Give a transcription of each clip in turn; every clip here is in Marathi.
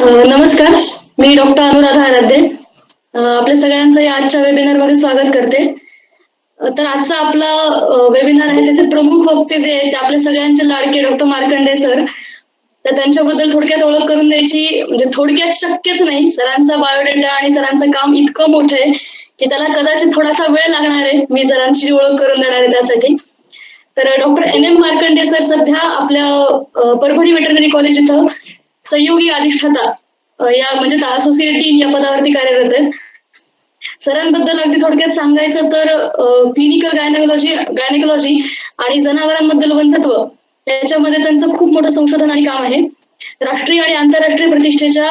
नमस्कार, मी डॉक्टर अनुराधा आराध्य आपल्या सगळ्यांचं या आजच्या वेबिनारमध्ये स्वागत करते. तर आजचा आपला वेबिनार आहे त्याचे प्रमुख वक्ते जे आहेत ते आपल्या सगळ्यांचे लाडके डॉक्टर मार्कंडे सर. तर त्यांच्याबद्दल थोडक्यात ओळख करून द्यायची म्हणजे थोडक्यात शक्यच नाही. सरांचा बायोडेटा आणि सरांचं काम इतकं मोठं आहे की त्याला कदाचित थोडासा वेळ लागणार आहे मी सरांची ओळख करून देणार आहे त्यासाठी. तर डॉक्टर NM मार्कंडे सर सध्या आपल्या परभणी वेटरनरी कॉलेज इथं सहयोगी अधिष्ठाता या म्हणजे असोसिएट डीन या पदावरती कार्यरत आहेत. सरांबद्दल अगदी थोडक्यात सांगायचं तर क्लिनिकल गायनेकोलॉजी आणि जनावरांबद्दल वंध्यत्व याच्यामध्ये त्यांचं खूप मोठं संशोधन आणि काम आहे. राष्ट्रीय आणि आंतरराष्ट्रीय प्रतिष्ठेच्या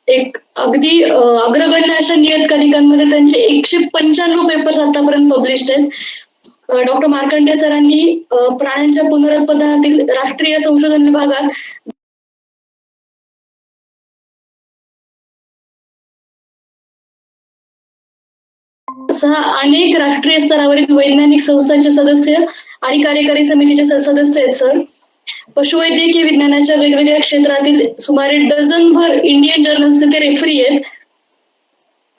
एक अगदी अग्रगण्य अशा नियतकालिकांमध्ये त्यांचे 195 पेपर्स आतापर्यंत पब्लिश्ड आहेत. डॉक्टर मार्कंडे सरांनी प्राण्यांच्या पुनरुत्पादनातील राष्ट्रीय संशोधन विभागात अनेक राष्ट्रीय स्तरावरील वैज्ञानिक संस्थांचे सदस्य आणि कार्यकारी समितीचे सदस्य आहेत सर. पशुवैद्यकीय विज्ञानाच्या वेगवेगळ्या क्षेत्रातील सुमारे डझनभर इंडियन जर्नल्सचे ते रेफरी आहेत.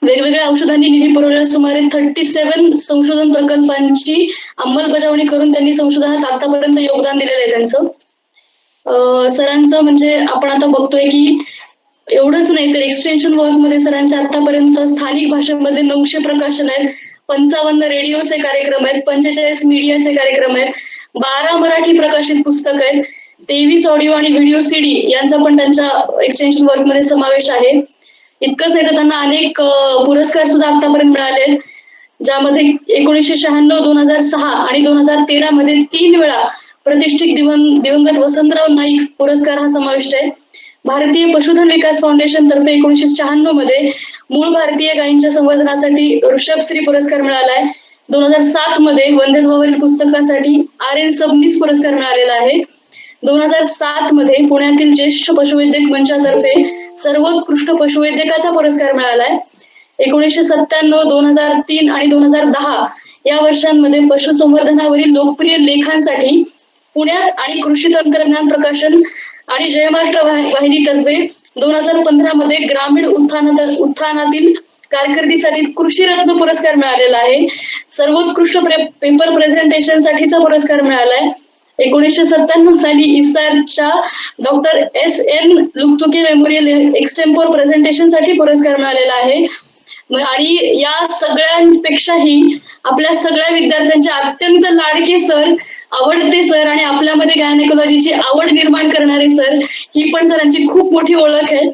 वेगवेगळ्या औषधांनी निधी पुरवलेल्या सुमारे 37 संशोधन प्रकल्पांची अंमलबजावणी करून त्यांनी संशोधनात आतापर्यंत योगदान दिलेलं आहे त्यांचं. सरांचं म्हणजे आपण आता बघतोय की एवढंच नाही तर एक्सटेन्शन वर्क मध्ये सरांच्या आतापर्यंत स्थानिक भाषेमध्ये 900 प्रकाशन आहेत, 55 रेडिओचे कार्यक्रम आहेत, 45 मीडियाचे कार्यक्रम आहेत, 12 मराठी प्रकाशित पुस्तक आहेत, 23 ऑडिओ आणि व्हिडिओ CD यांचा पण त्यांच्या एक्सटेन्शन वर्क मध्ये समावेश आहे. इतकंच नाही तर त्यांना अनेक पुरस्कार सुद्धा आतापर्यंत मिळाले आहेत, ज्यामध्ये 1996, 2006 आणि 2013 मध्ये 3 वेळा प्रतिष्ठित दिवंगत वसंतराव नाईक पुरस्कार हा समाविष्ट आहे. भारतीय पशुधन विकास फाउंडेशन तर्फे 1996 मध्ये मूळ भारतीय गायींच्या संवर्धनासाठी ऋषभश्री पुरस्कार मिळाला आहे. 2007 मध्ये वंध्यत्वावरील पुस्तकासाठी RN सबनीस पुरस्कार मिळालेला आहे. 2007 मध्ये पुण्यातील ज्येष्ठ पशुवैद्यक मंचातर्फे सर्वोत्कृष्ट पशुवैद्यकाचा पुरस्कार मिळाला आहे. 1997, 2003 आणि 2010 या वर्षांमध्ये पशुसंवर्धनावरील लोकप्रिय लेखांसाठी पुण्यात आणि कृषी तंत्रज्ञान प्रकाशन आणि जय महाराष्ट्र वाहिनीतर्फे 2015 मध्ये ग्रामीण उत्थानातील कारकिर्दीसाठी कृषी रत्न पुरस्कार मिळालेला आहे. सर्वोत्कृष्ट पेपर प्रेझेंटेशन साठीचा पुरस्कार मिळालाय. 1997 साली इसारच्या doctor SN Luktuke memorial extempore presentation साठी पुरस्कार मिळालेला आहे. आणि या सगळ्यांपेक्षाही आपल्या सगळ्या विद्यार्थ्यांचे अत्यंत लाडके सर, आवडते सर आणि आपल्यामध्ये गायनेकोलॉजीची आवड निर्माण करणारे सर, ही पण सरांची खूप मोठी ओळख आहे.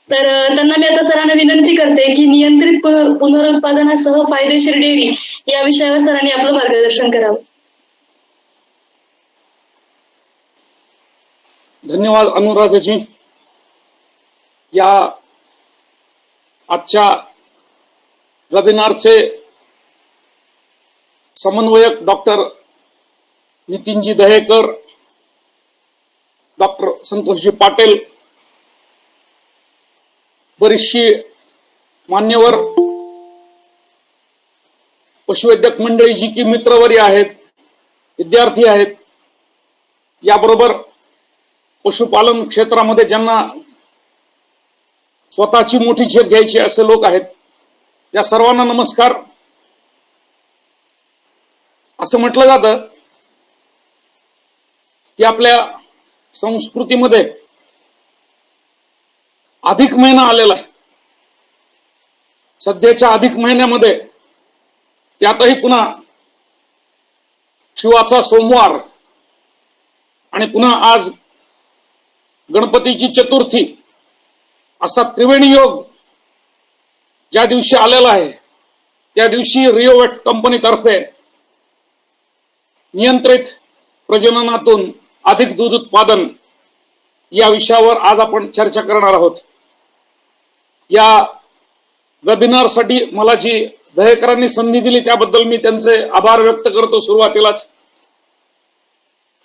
तर त्यांना मी आता सरांना विनंती करते की नियंत्रित पुनरुत्पादनासह फायदेशीर डेअरी या विषयावर सरांनी आपलं मार्गदर्शन करावं. धन्यवाद अनुराधाजी. या आजच्या वेबिनारचे समन्वयक डॉक्टर नितीनजी दहेकर, डॉक्टर संतोषजी पाटील, बरीचशी मान्यवर पशुवैद्यक मंडळी जी की मित्रवर्य आहेत, विद्यार्थी आहेत, याबरोबर पशुपालन क्षेत्रामध्ये ज्यांना स्वतःची मोठी झेप घ्यायची असे लोक आहेत, या सर्वांना नमस्कार. असं म्हटलं जातं की आपल्या संस्कृतीमध्ये अधिक महिना आलेला आहे. सध्याच्या अधिक महिन्यामध्ये त्यातही पुन्हा शिवाचा सोमवार आणि पुन्हा आज गणपतीची चतुर्थी असा त्रिवेणी योग ज्या दिवशी आलेला आहे, त्या दिवशी रिओवेट कंपनीतर्फे नियंत्रित प्रजननातून अधिक दूध उत्पादन या विषयावर आज आपण चर्चा करणार आहोत. या वेबिनारसाठी मला जी दहेकरांनी संधी दिली त्याबद्दल मी त्यांचे आभार व्यक्त करतो. सुरुवातीलाच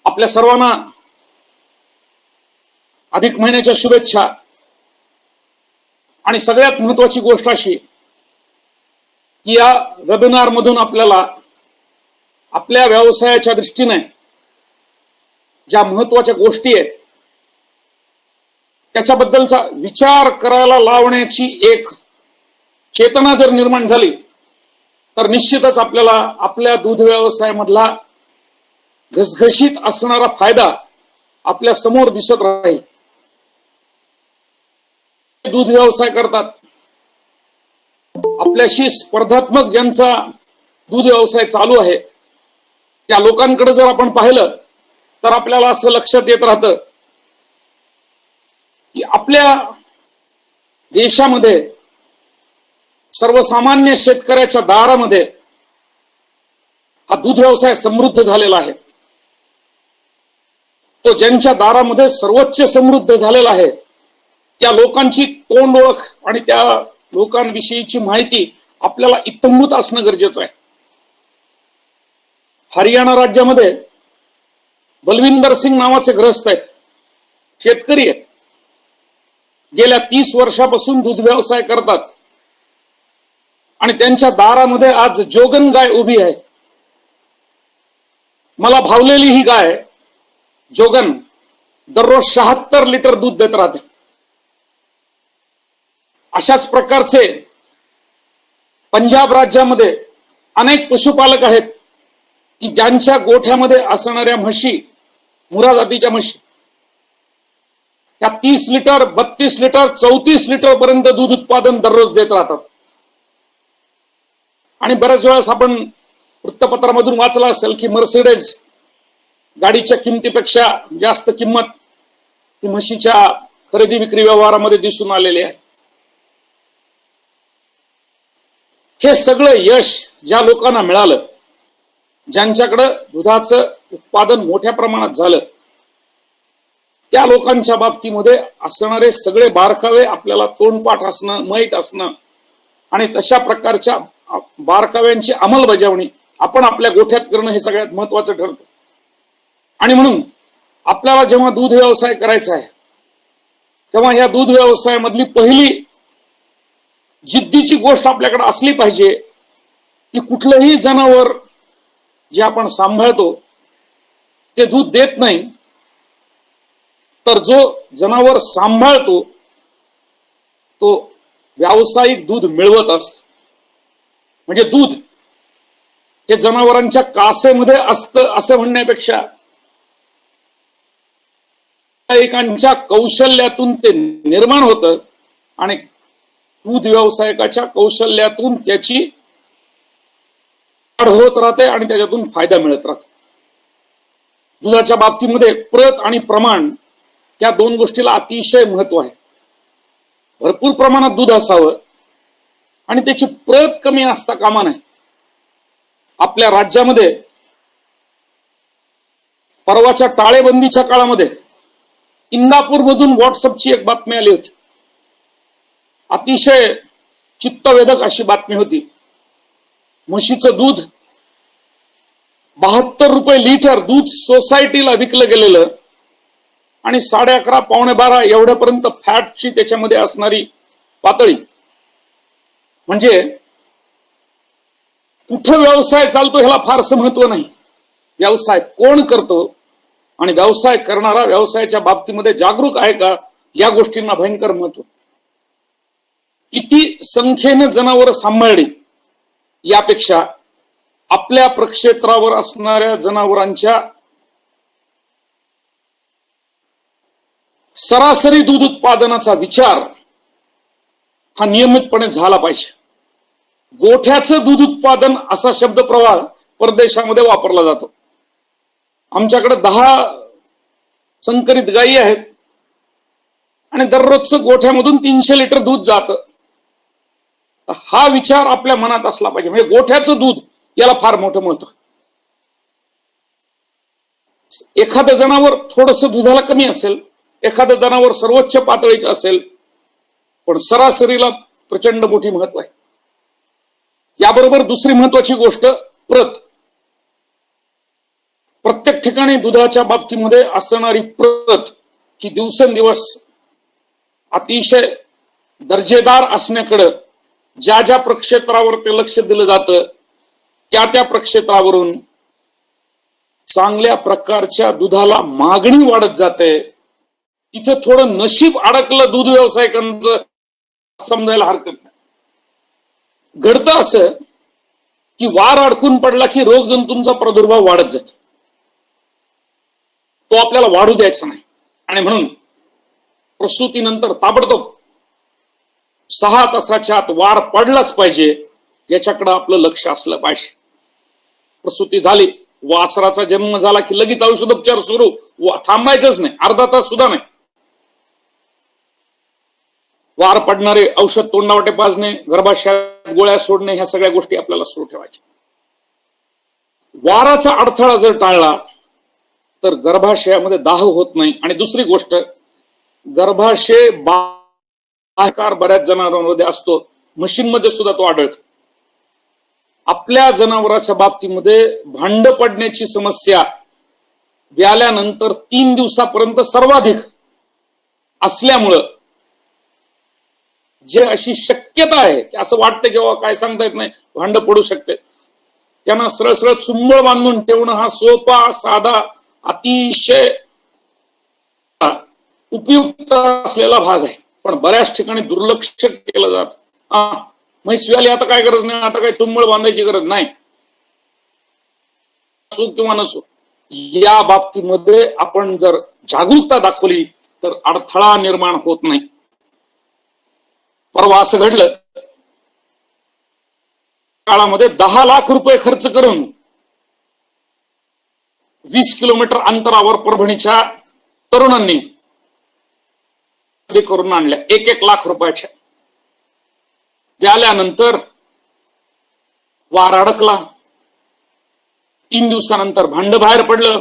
आपल्या सर्वांना अधिक महिन्याच्या शुभेच्छा. आणि सगळ्यात महत्वाची गोष्ट अशी की या वेबिनार मधून आपल्याला आपल्या व्यवसायाच्या दृष्टीने ज्या महत्वाच्या गोष्टी आहेत त्याच्याबद्दलचा विचार करायला लावण्याची एक चेतना जर निर्माण झाली तर निश्चितच आपल्याला आपल्या दूध व्यवसायामधला घसघशीत असणारा फायदा आपल्या समोर दिसत राहील. दूध व्यवसाय करतात, आपल्याशी स्पर्धात्मक ज्यांचा दूध व्यवसाय चालू आहे त्या लोकांकडे जर आपण पाहिलं तर आपल्याला असं लक्षात येत राहतं की आपल्या देशामध्ये सर्वसामान्य शेतकऱ्याच्या दारामध्ये हा दूध व्यवसाय समृद्ध झालेला आहे. तो ज्यांच्या दारामध्ये सर्वोच्च समृद्ध झालेला आहे त्या लोकांची तोंड ओळख आणि त्या लोकांविषयीची माहिती आपल्याला इत्थंभूत असणं गरजेचं आहे. हरियाणा राज्यामध्ये बलविंदर सिंग नावाचे गृहस्थ आहेत, शेतकरी आहेत, गेल्या 30 वर्षापासून दूध व्यवसाय करतात आणि त्यांच्या दारामध्ये आज जोगन गाय उभी आहे. मला भावलेली ही गाय जोगन दररोज 76 लिटर दूध देत राहते. अशाच प्रकारचे पंजाब राज्यामध्ये अनेक पशुपालक आहेत की ज्यांच्या गोठ्यामध्ये असणाऱ्या म्हशी, मुरा जातीच्या म्हशी, त्या 30 लिटर, 32 लिटर, 34 लिटर पर्यंत दूध उत्पादन दररोज देत राहतात. आणि बऱ्याच वेळेस आपण वृत्तपत्रामधून वाचलं असेल की मर्सिडीज गाडीच्या किमतीपेक्षा जास्त किंमत ही म्हशीच्या खरेदी विक्री व्यवहारामध्ये दिसून आलेली आहे. हे सगळं यश ज्या लोकांना मिळालं, ज्यांच्याकडं दुधाचं उत्पादन मोठ्या प्रमाणात झालं, त्या लोकांच्या बाबतीमध्ये असणारे सगळे बारकावे आपल्याला तोंडपाठ असणं, माहीत असणं आणि तशा प्रकारच्या बारकाव्यांची अंमलबजावणी आपण आपल्या गोठ्यात करणं हे सगळ्यात महत्वाचं ठरतं. आणि म्हणून आपल्याला जेव्हा दूध व्यवसाय करायचा आहे तेव्हा या दूध व्यवसायामधली पहिली जिद्दीची गोष्ट आपल्याकडे असली पाहिजे की कुठलंही जनावर जे आपण सांभाळतो ते दूध देत नाही, तर जो जनावर सांभाळतो तो व्यावसायिक दूध मिळवत असतो. म्हणजे दूध हे जनावरांच्या कासेमध्ये असतं असं म्हणण्यापेक्षा एकांच्या कौशल्यातून ते निर्माण होतं आणि दूध व्यावसायिकाच्या कौशल्यातून त्याची वाढ होत राहते आणि त्याच्यातून फायदा मिळत राहतो. दुधाच्या बाबतीमध्ये प्रत आणि प्रमाण या दोन गोष्टीला अतिशय महत्व आहे. भरपूर प्रमाणात दूध असावं आणि त्याची प्रत कमी असता कामा नये. आपल्या राज्यामध्ये परवाच्या टाळेबंदीच्या काळामध्ये इंदापूरमधून व्हॉट्सअपची एक बातमी आली होती. अतिशय चित्तवेधक अशी बातमी होती. म्हशीचं दूध 72 रुपये लिटर दूध सोसायटीला विकलं गेलेलं आणि 11:30 पावणे 12 एवढ्यापर्यंत फॅटची त्याच्यामध्ये असणारी पातळी. म्हणजे कुठं व्यवसाय चालतो ह्याला फारसं महत्व नाही, व्यवसाय कोण करतो आणि व्यवसाय करणारा व्यवसायाच्या बाबतीमध्ये जागरूक आहे का या गोष्टींना भयंकर महत्व. किती संख्येने जनावर सांभाळली यापेक्षा आपल्या प्रक्षेत्रावर असणाऱ्या जनावरांच्या सरासरी दूध उत्पादनाचा विचार हा नियमितपणे झाला पाहिजे. गोठ्याचं दूध उत्पादन असा शब्दप्रवाह परदेशामध्ये वापरला जातो. आमच्याकडे 10 संकरित गायी आहेत आणि दररोजचं गोठ्यामधून 300 लिटर दूध जातं. हा विचार आपल्या मनात असला पाहिजे. म्हणजे गोठ्याचं दूध याला फार मोठं महत्व. एखादं जनावर थोडंसं दुधाला कमी असेल, एखादं जनावर सर्वोच्च पातळीचं असेल, पण सरासरीला प्रचंड मोठी महत्व आहे. याबरोबर दुसरी महत्वाची गोष्ट प्रत. प्रत्येक ठिकाणी दुधाच्या बाबतीमध्ये असणारी प्रत ही दिवसेंदिवस अतिशय दर्जेदार असण्याकडे ज्या ज्या प्रक्षेत्रावर ते लक्ष दिलं जातं त्या त्या प्रक्षेत्रावरून चांगल्या प्रकारच्या दुधाला मागणी वाढत जाते. तिथे थोडं नशीब अडकलं दूध व्यावसायिकांचं समजायला हरकत नाही. घडतं असं की वार अडकून पडला की रोग जंतूंचा प्रादुर्भाव वाढत जातो. तो आपल्याला वाढू द्यायचा नाही आणि म्हणून प्रसूतीनंतर ताबडतोब 6 तासाच्या आत वार पडलाच पाहिजे याच्याकडे आपलं लक्ष असलं पाहिजे. प्रसूती झाली, वासराचा जन्म झाला की लगेच औषधोपचार सुरू, थांबायचंच नाही, अर्धा तास सुद्धा नाही. वार पडणारे औषध तोंडावाटे पाजणे, गर्भाशयात गोळ्या सोडणे, ह्या सगळ्या गोष्टी आपल्याला सुरू ठेवायच्या. वाराचा अडथळा जर टाळला तर गर्भाशयामध्ये दाह होत नाही. आणि दुसरी गोष्ट, गर्भाशय बाह्यकार बऱ्याच जनावरांमध्ये असतो, म्हशींमध्ये सुद्धा तो आढळतो. आपल्या जनावराच्या बाबतीमध्ये भांड पडण्याची समस्या व्याल्यानंतर 3 दिवसापर्यंत सर्वाधिक असल्यामुळं जे अशी शक्यता आहे की असं वाटतं की काय सांगता येत नाही, भांड पडू शकते, त्यांना सरळ सरळ चुंबळ बांधून ठेवणं हा सोपा, साधा, अतिशय उपयुक्त असलेला भाग आहे. पण बऱ्याच ठिकाणी दुर्लक्ष केलं जात. म्हैस व्याली, आता काय गरज नाही, आता काय चुंबळ बांधायची गरज नाही. असो किंवा नसो, या बाबतीमध्ये आपण जर जागरूकता दाखवली तर अडथळा निर्माण होत नाही. परवा असं घडलं, काळामध्ये 10 लाख रुपये खर्च करून 20 किलोमीटर अंतरावर परभणीच्या तरुणांनी करून आणल्या 1-1 लाख रुपयाच्या. त्याल्यानंतर वार अडकला, 3 दिवसानंतर भांड बाहेर पडलं,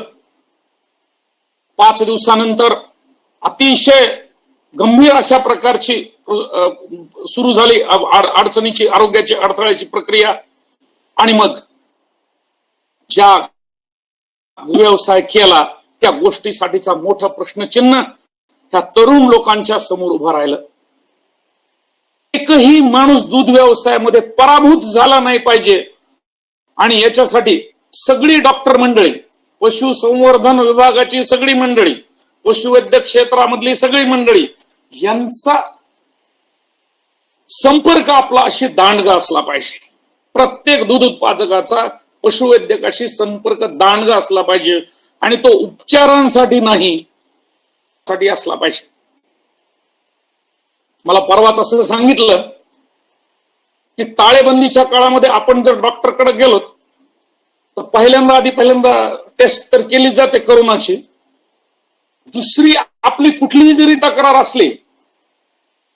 5 दिवसानंतर अतिशय गंभीर अशा प्रकारची सुरू झाली अडचणीची, आरोग्याची, अडथळ्याची प्रक्रिया. आणि मग ज्या व्यवसाय केला त्या गोष्टीसाठीचा मोठा प्रश्नचिन्ह ह्या तरुण लोकांच्या समोर उभा राहिलं. एकही माणूस दूध व्यवसायामध्ये पराभूत झाला नाही पाहिजे आणि याच्यासाठी सगळी डॉक्टर मंडळी, पशुसंवर्धन विभागाची सगळी मंडळी, पशुवैद्यक क्षेत्रामधली सगळी मंडळी यांचा संपर्क आपला अशी दांडगा असला पाहिजे. प्रत्येक दूध उत्पादकाचा पशुवैद्यकाशी संपर्क दांडगा असला पाहिजे आणि तो उपचारांसाठी नाही, साठी असला पाहिजे. मला परवाच असं सांगितलं की टाळेबंदीच्या काळामध्ये आपण जर डॉक्टरकडे गेलो तर पहिल्यांदा टेस्ट तर केली जाते करोनाची. दुसरी आपली कुठलीही जरी तक्रार असली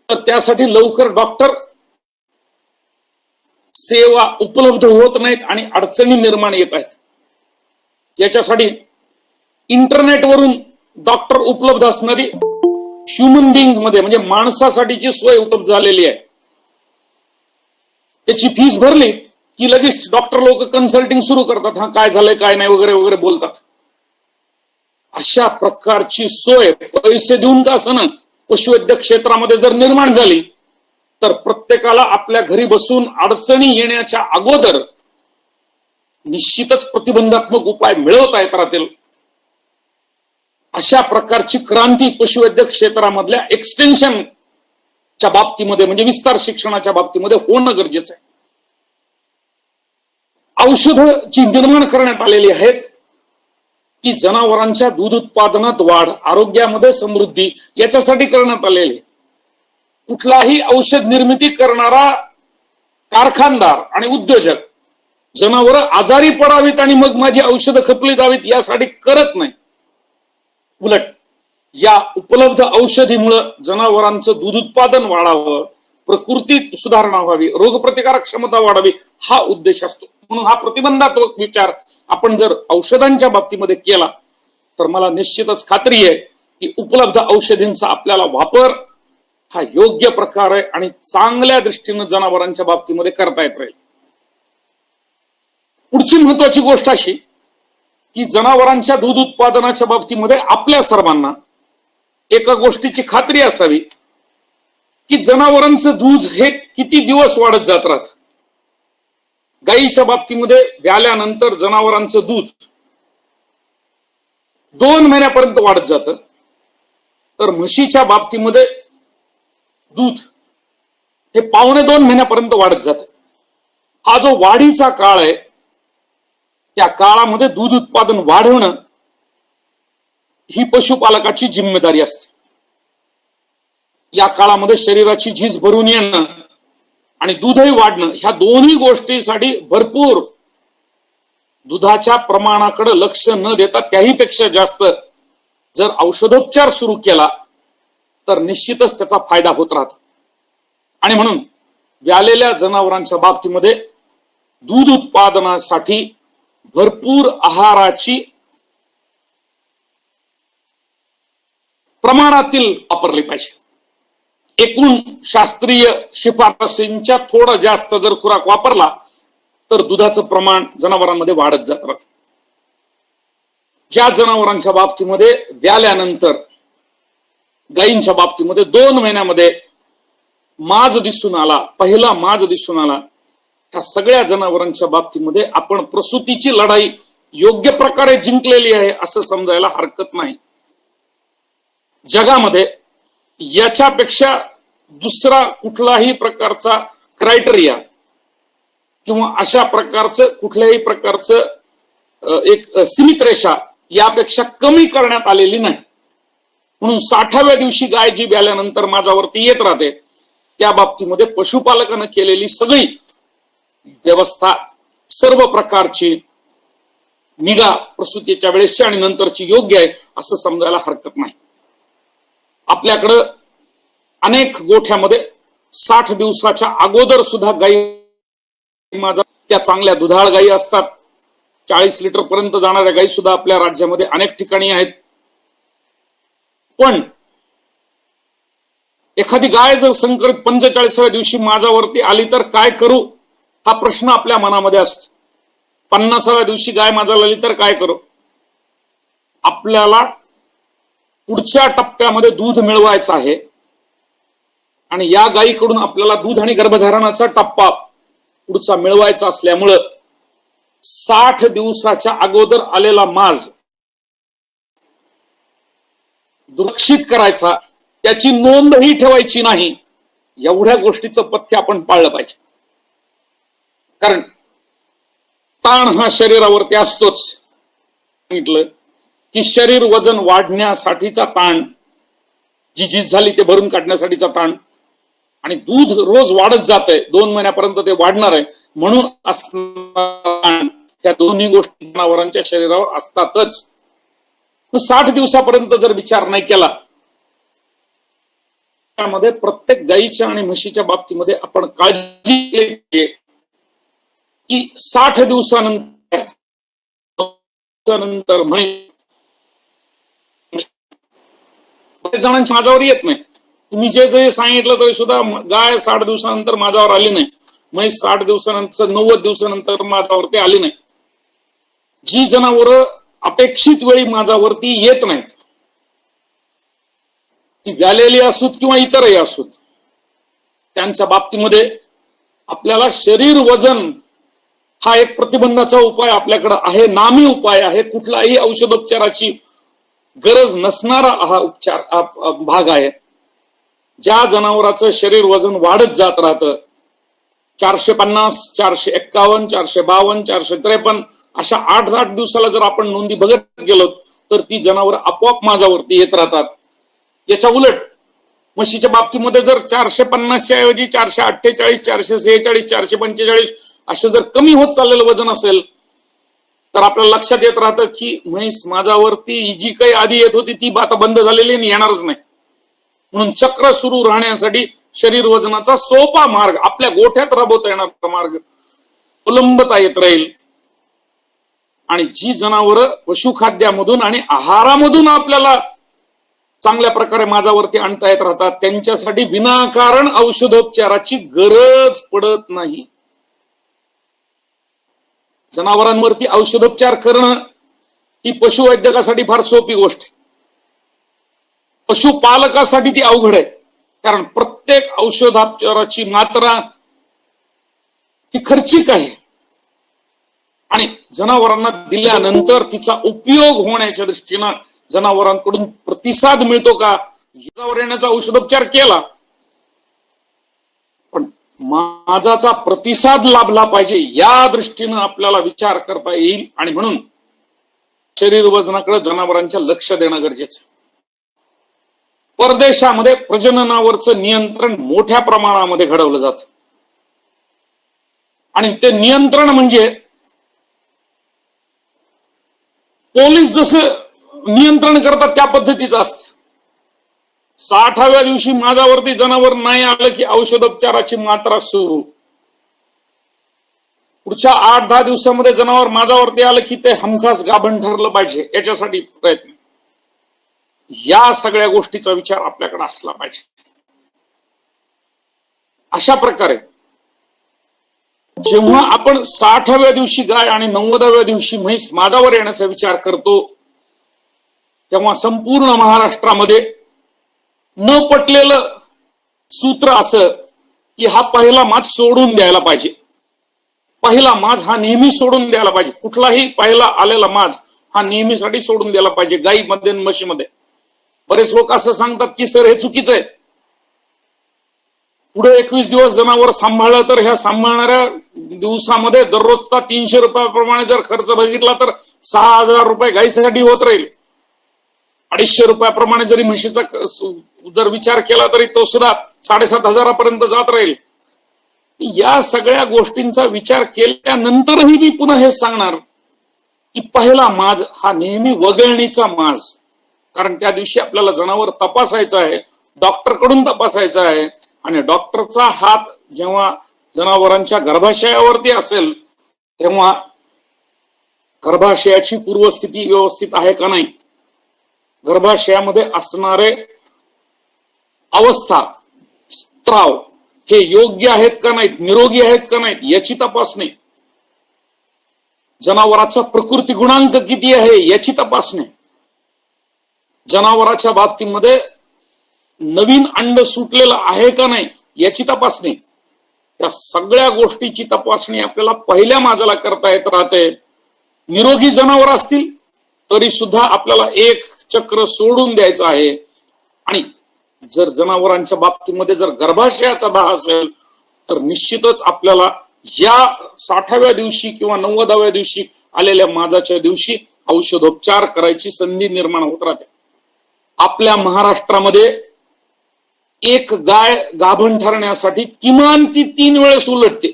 तर त्यासाठी लवकर डॉक्टर सेवा उपलब्ध होत नाहीत आणि अडचणी निर्माण येत आहेत. याच्यासाठी इंटरनेटवरून डॉक्टर उपलब्ध असणारी ह्युमन बिंग मध्ये म्हणजे माणसासाठीची सोय उपलब्ध झालेली आहे. त्याची फीस भरली की लगेच डॉक्टर लोक कन्सल्टिंग सुरू करतात, हा काय झालंय काय नाही वगैरे वगैरे बोलतात. अशा प्रकारची सोय पैसे देऊन का असं ना पशुवैद्यक क्षेत्रामध्ये जर निर्माण झाली तर प्रत्येकाला आपल्या घरी बसून अडचणी येण्याच्या अगोदर निश्चितच प्रतिबंधात्मक उपाय मिळवता येत राहतील. अशा प्रकारची क्रांती पशुवैद्यक क्षेत्रामधल्या एक्सटेन्शनच्या बाबतीमध्ये म्हणजे विस्तार शिक्षणाच्या बाबतीमध्ये होणं गरजेचं आहे. औषधं जी निर्माण करण्यात आलेली आहेत की जनावरांच्या दूध उत्पादनात वाढ, आरोग्यामध्ये समृद्धी याच्यासाठी करण्यात आलेली. कुठलाही औषध निर्मिती करणारा कारखानदार आणि उद्योजक जनावरं आजारी पडावीत आणि मग माझी औषधं खपली जावीत यासाठी करत नाही. उलट या उपलब्ध औषधीमुळे जनावरांचं दूध उत्पादन वाढावं, प्रकृतीत सुधारणा व्हावी, रोगप्रतिकारक क्षमता वाढावी हा उद्देश असतो. म्हणून हा प्रतिबंधात्मक विचार आपण जर औषधांच्या बाबतीमध्ये केला तर मला निश्चितच खात्री आहे की उपलब्ध औषधींचा आपल्याला वापर हा योग्य प्रकारे आणि चांगल्या दृष्टीने जनावरांच्या बाबतीमध्ये करता येत राहील. पुढची महत्वाची गोष्ट अशी की जनावरांच्या दूध उत्पादनाच्या बाबतीमध्ये आपल्या सर्वांना एका गोष्टीची खात्री असावी की जनावरांचं दूध हे किती दिवस वाढत जात राहत. गाईच्या बाबतीमध्ये व्याल्यानंतर जनावरांचं दूध 2 महिन्यापर्यंत वाढत जातं. तर म्हशीच्या बाबतीमध्ये दूध हे 2.5 महिन्यापर्यंत वाढत जात. हा जो वाढीचा काळ आहे त्या काळामध्ये दूध उत्पादन वाढवणं ही पशुपालकाची जिम्मेदारी असते. या काळामध्ये शरीराची झीज भरून येणं आणि दूधही वाढणं ह्या दोन्ही गोष्टीसाठी भरपूर दुधाच्या प्रमाणाकडे लक्ष न देता त्याही पेक्षा जास्त जर औषधोपचार सुरू केला तर निश्चितच त्याचा फायदा होत राहतो. आणि म्हणून व्यालेल्या जनावरांच्या बाबतीमध्ये दूध उत्पादनासाठी भरपूर आहाराची प्रमाणातील वापरली पाहिजे. एकूण शास्त्रीय शिफारसींच्या थोडा जास्त जर खुराक वापरला तर दुधाचं प्रमाण जनावरांमध्ये वाढत जात राहतं. ज्या जनावरांच्या बाबतीमध्ये व्याल्यानंतर गायींच्या बाबतीमध्ये 2 महिन्यामध्ये माज दिसून आला, पहिला माज दिसून आला, त्या सगळ्या जनावरांच्या बाबतीमध्ये आपण प्रसूतीची लढाई योग्य प्रकारे जिंकलेली आहे असं समजायला हरकत नाही. जगामध्ये याच्यापेक्षा दुसरा कुठलाही प्रकारचा क्रायटेरिया किंवा अशा प्रकारचं कुठल्याही प्रकारचं एक सीमित रेषा यापेक्षा कमी करण्यात आलेली नाही. म्हणून 60व्या दिवशी गाय जी ब्याल्यानंतर माझ्यावरती येत राहते त्या बाबतीमध्ये पशुपालकानं केलेली सगळी व्यवस्था, सर्व प्रकारची निगा प्रसूतीच्या वेळेसची आणि नंतरची योग्य आहे असं समजायला हरकत नाही. आपल्याकडं अनेक गोठ्यामध्ये 60 दिवसाच्या अगोदर सुद्धा गायी माझा त्या चांगल्या दुधाळ गायी असतात. 40 लिटर पर्यंत जाणाऱ्या गायी सुद्धा आपल्या राज्यामध्ये अनेक ठिकाणी आहेत. पण एखादी गाय जर संकरित 45व्या दिवशी माझ्यावरती आली तर काय करू हा प्रश्न आपल्या मनामध्ये असतो. 50व्या दिवशी गाय माझ्याला आली तर काय करू. आपल्याला पुढच्या टप्प्यामध्ये दूध मिळवायचं आहे आणि या गायीकडून आपल्याला दूध आणि गर्भधारणाचा टप्पा पुढचा मिळवायचा असल्यामुळं 60 दिवसाच्या अगोदर आलेला माज दुर्लक्षित करायचा, त्याची नोंदही ठेवायची नाही. एवढ्या गोष्टीचं पथ्य आपण पाळलं पाहिजे. कारण ताण हा शरीरावरती असतोच. सांगितलं की शरीर वजन वाढण्यासाठीचा ताण, जी झीज झाली ते भरून काढण्यासाठीचा ताण, आणि दूध रोज वाढत जात आहे, 2 महिन्यापर्यंत ते वाढणार आहे म्हणून असणार, त्या दोन्ही गोष्टी जनावरांच्या शरीरावर असतातच. 60 दिवसापर्यंत जर विचार नाही केला त्यामध्ये प्रत्येक गायीच्या आणि म्हशीच्या बाबतीमध्ये आपण काळजी घेतली की 60 दिवसानंतर जणांच्या माझ्यावर येत नाही. तुम्ही जे सांगितलं तरी सुद्धा गाय 60 दिवसानंतर माझ्यावर आली नाही, म्हैस 60 दिवसानंतर 90 दिवसानंतर माझ्यावरती आली नाही. जी जनावरं अपेक्षित वेळी माझ्यावरती येत नाहीत, ती व्यालेली असोत किंवा इतरही असोत, त्यांच्या बाबतीमध्ये आपल्याला शरीर वजन हा एक प्रतिबंधाचा उपाय आपल्याकडे आहे, नामी उपाय आहे. कुठलाही औषधोपचाराची गरज नसणारा हा उपचार भाग आहे. ज्या जनावराचं शरीर वजन वाढत जात राहतं, 450, 451, 452, 453 अशा 8-8 दिवसाला जर आपण नोंदी बघत गेलो तर ती जनावर आपोआप माझ्यावरती येत राहतात. याच्या उलट म्हशीच्या बाबतीमध्ये जर 450च्या ऐवजी 448, 446, 445 असं जर कमी होत चाललेलं वजन असेल तर आपल्याला लक्षात येत राहतं की म्हैस माझ्यावरती जी काही आधी येत होती ती आता बंद झालेली आणि येणारच नाही. म्हणून चक्र सुरू राहण्यासाठी शरीर वजनाचा सोपा मार्ग, आपल्या गोठ्यात राबवता येणारा मार्ग अवलंबता येत राहील. आणि जी जनावरं पशुखाद्यामधून आणि आहारामधून आपल्याला चांगल्या प्रकारे माझ्यावरती आणता येत राहतात त्यांच्यासाठी विनाकारण औषधोपचाराची गरज पडत नाही. जनावरांवरती औषधोपचार करणं ही पशुवैद्यकासाठी फार सोपी गोष्ट आहे. पशुपालकासाठी ती अवघड आहे. कारण प्रत्येक औषधोपचाराची मात्रा ही खर्चिक आहे आणि जनावरांना दिल्यानंतर तिचा उपयोग होण्याच्या दृष्टीनं जनावरांकडून प्रतिसाद मिळतो का याच्यावर येण्याचा औषधोपचार केला, पण माझाचा प्रतिसाद लाभला पाहिजे या दृष्टीनं आपल्याला विचार करता येईल. आणि म्हणून शरीर वजनाकडे जनावरांच्या लक्ष देणं गरजेचं. परदेशामध्ये प्रजननावरचं नियंत्रण मोठ्या प्रमाणामध्ये घडवलं जात आणि ते नियंत्रण म्हणजे पोलीस जसं नियंत्रण करतात त्या पद्धतीचं असतं. 60व्या दिवशी माझ्यावरती जनावर नाही आलं की औषधोपचाराची मात्रा सुरू. पुढच्या 8-10 दिवसामध्ये जनावर माझ्यावरती आलं की ते हमखास गाभण ठरलं पाहिजे याच्यासाठी प्रयत्न. या सगळ्या गोष्टीचा विचार आपल्याकडे असला पाहिजे. अशा प्रकारे जेव्हा आपण 60व्या दिवशी गाय आणि 90व्या दिवशी म्हैस माझ्यावर येण्याचा विचार करतो, तेव्हा संपूर्ण महाराष्ट्रामध्ये न पटलेलं सूत्र असं की हा पहिला माज सोडून द्यायला पाहिजे. पहिला माज हा नेहमी सोडून द्यायला पाहिजे. कुठलाही पहिला आलेला माज हा नेहमीसाठी सोडून द्यायला पाहिजे गाईमध्ये आणि म्हशीमध्ये. बरेच लोक असं सांगतात की सर हे चुकीचं आहे. पुढे 21 दिवस जनावर सांभाळलं तर ह्या सांभाळणाऱ्या दिवसामध्ये दररोजचा 300 रुपयाप्रमाणे जर खर्च बघितला तर 6000 रुपये गाईसाठी होत राहील. 250 रुपयाप्रमाणे जरी म्हशीचा जर विचार केला तरी तो सुद्धा 7500 जात राहील. या सगळ्या गोष्टींचा विचार केल्यानंतरही मी पुन्हा हे सांगणार की पहिला माज हा नेहमी वगळणीचा माज. कारण त्या दिवशी आपल्याला जनावर तपासायचं आहे, डॉक्टरकडून तपासायचं आहे. आणि डॉक्टरचा हात जेव्हा जनावरांच्या गर्भाशयावरती असेल तेव्हा गर्भाशयाची पूर्वस्थिती व्यवस्थित आहे का नाही, गर्भाशयामध्ये असणारे अवस्था स्त्राव हे योग्य आहेत का नाहीत, निरोगी आहेत का नाहीत याची तपासणी, जनावराचा प्रकृती गुणांक किती आहे याची तपासणी, जनावराच्या बाबतीमध्ये नवीन अंड सुटलेलं आहे का नाही याची तपासणी, या सगळ्या गोष्टीची तपासणी आपल्याला पहिल्या माजाला करता येत राहते. निरोगी जनावर असतील तरी सुद्धा आपल्याला एक चक्र सोडून द्यायचं आहे. आणि जर जनावरांच्या बाबतीमध्ये जर गर्भाशयाचा दाह असेल तर निश्चितच आपल्याला या 60व्या दिवशी किंवा 90व्या दिवशी आलेल्या माजाच्या दिवशी औषधोपचार करायची संधी निर्माण होत राहते. आपल्या महाराष्ट्रामध्ये एक गाय गाभण ठरण्यासाठी किमान ती 3 वेळेस उलटते.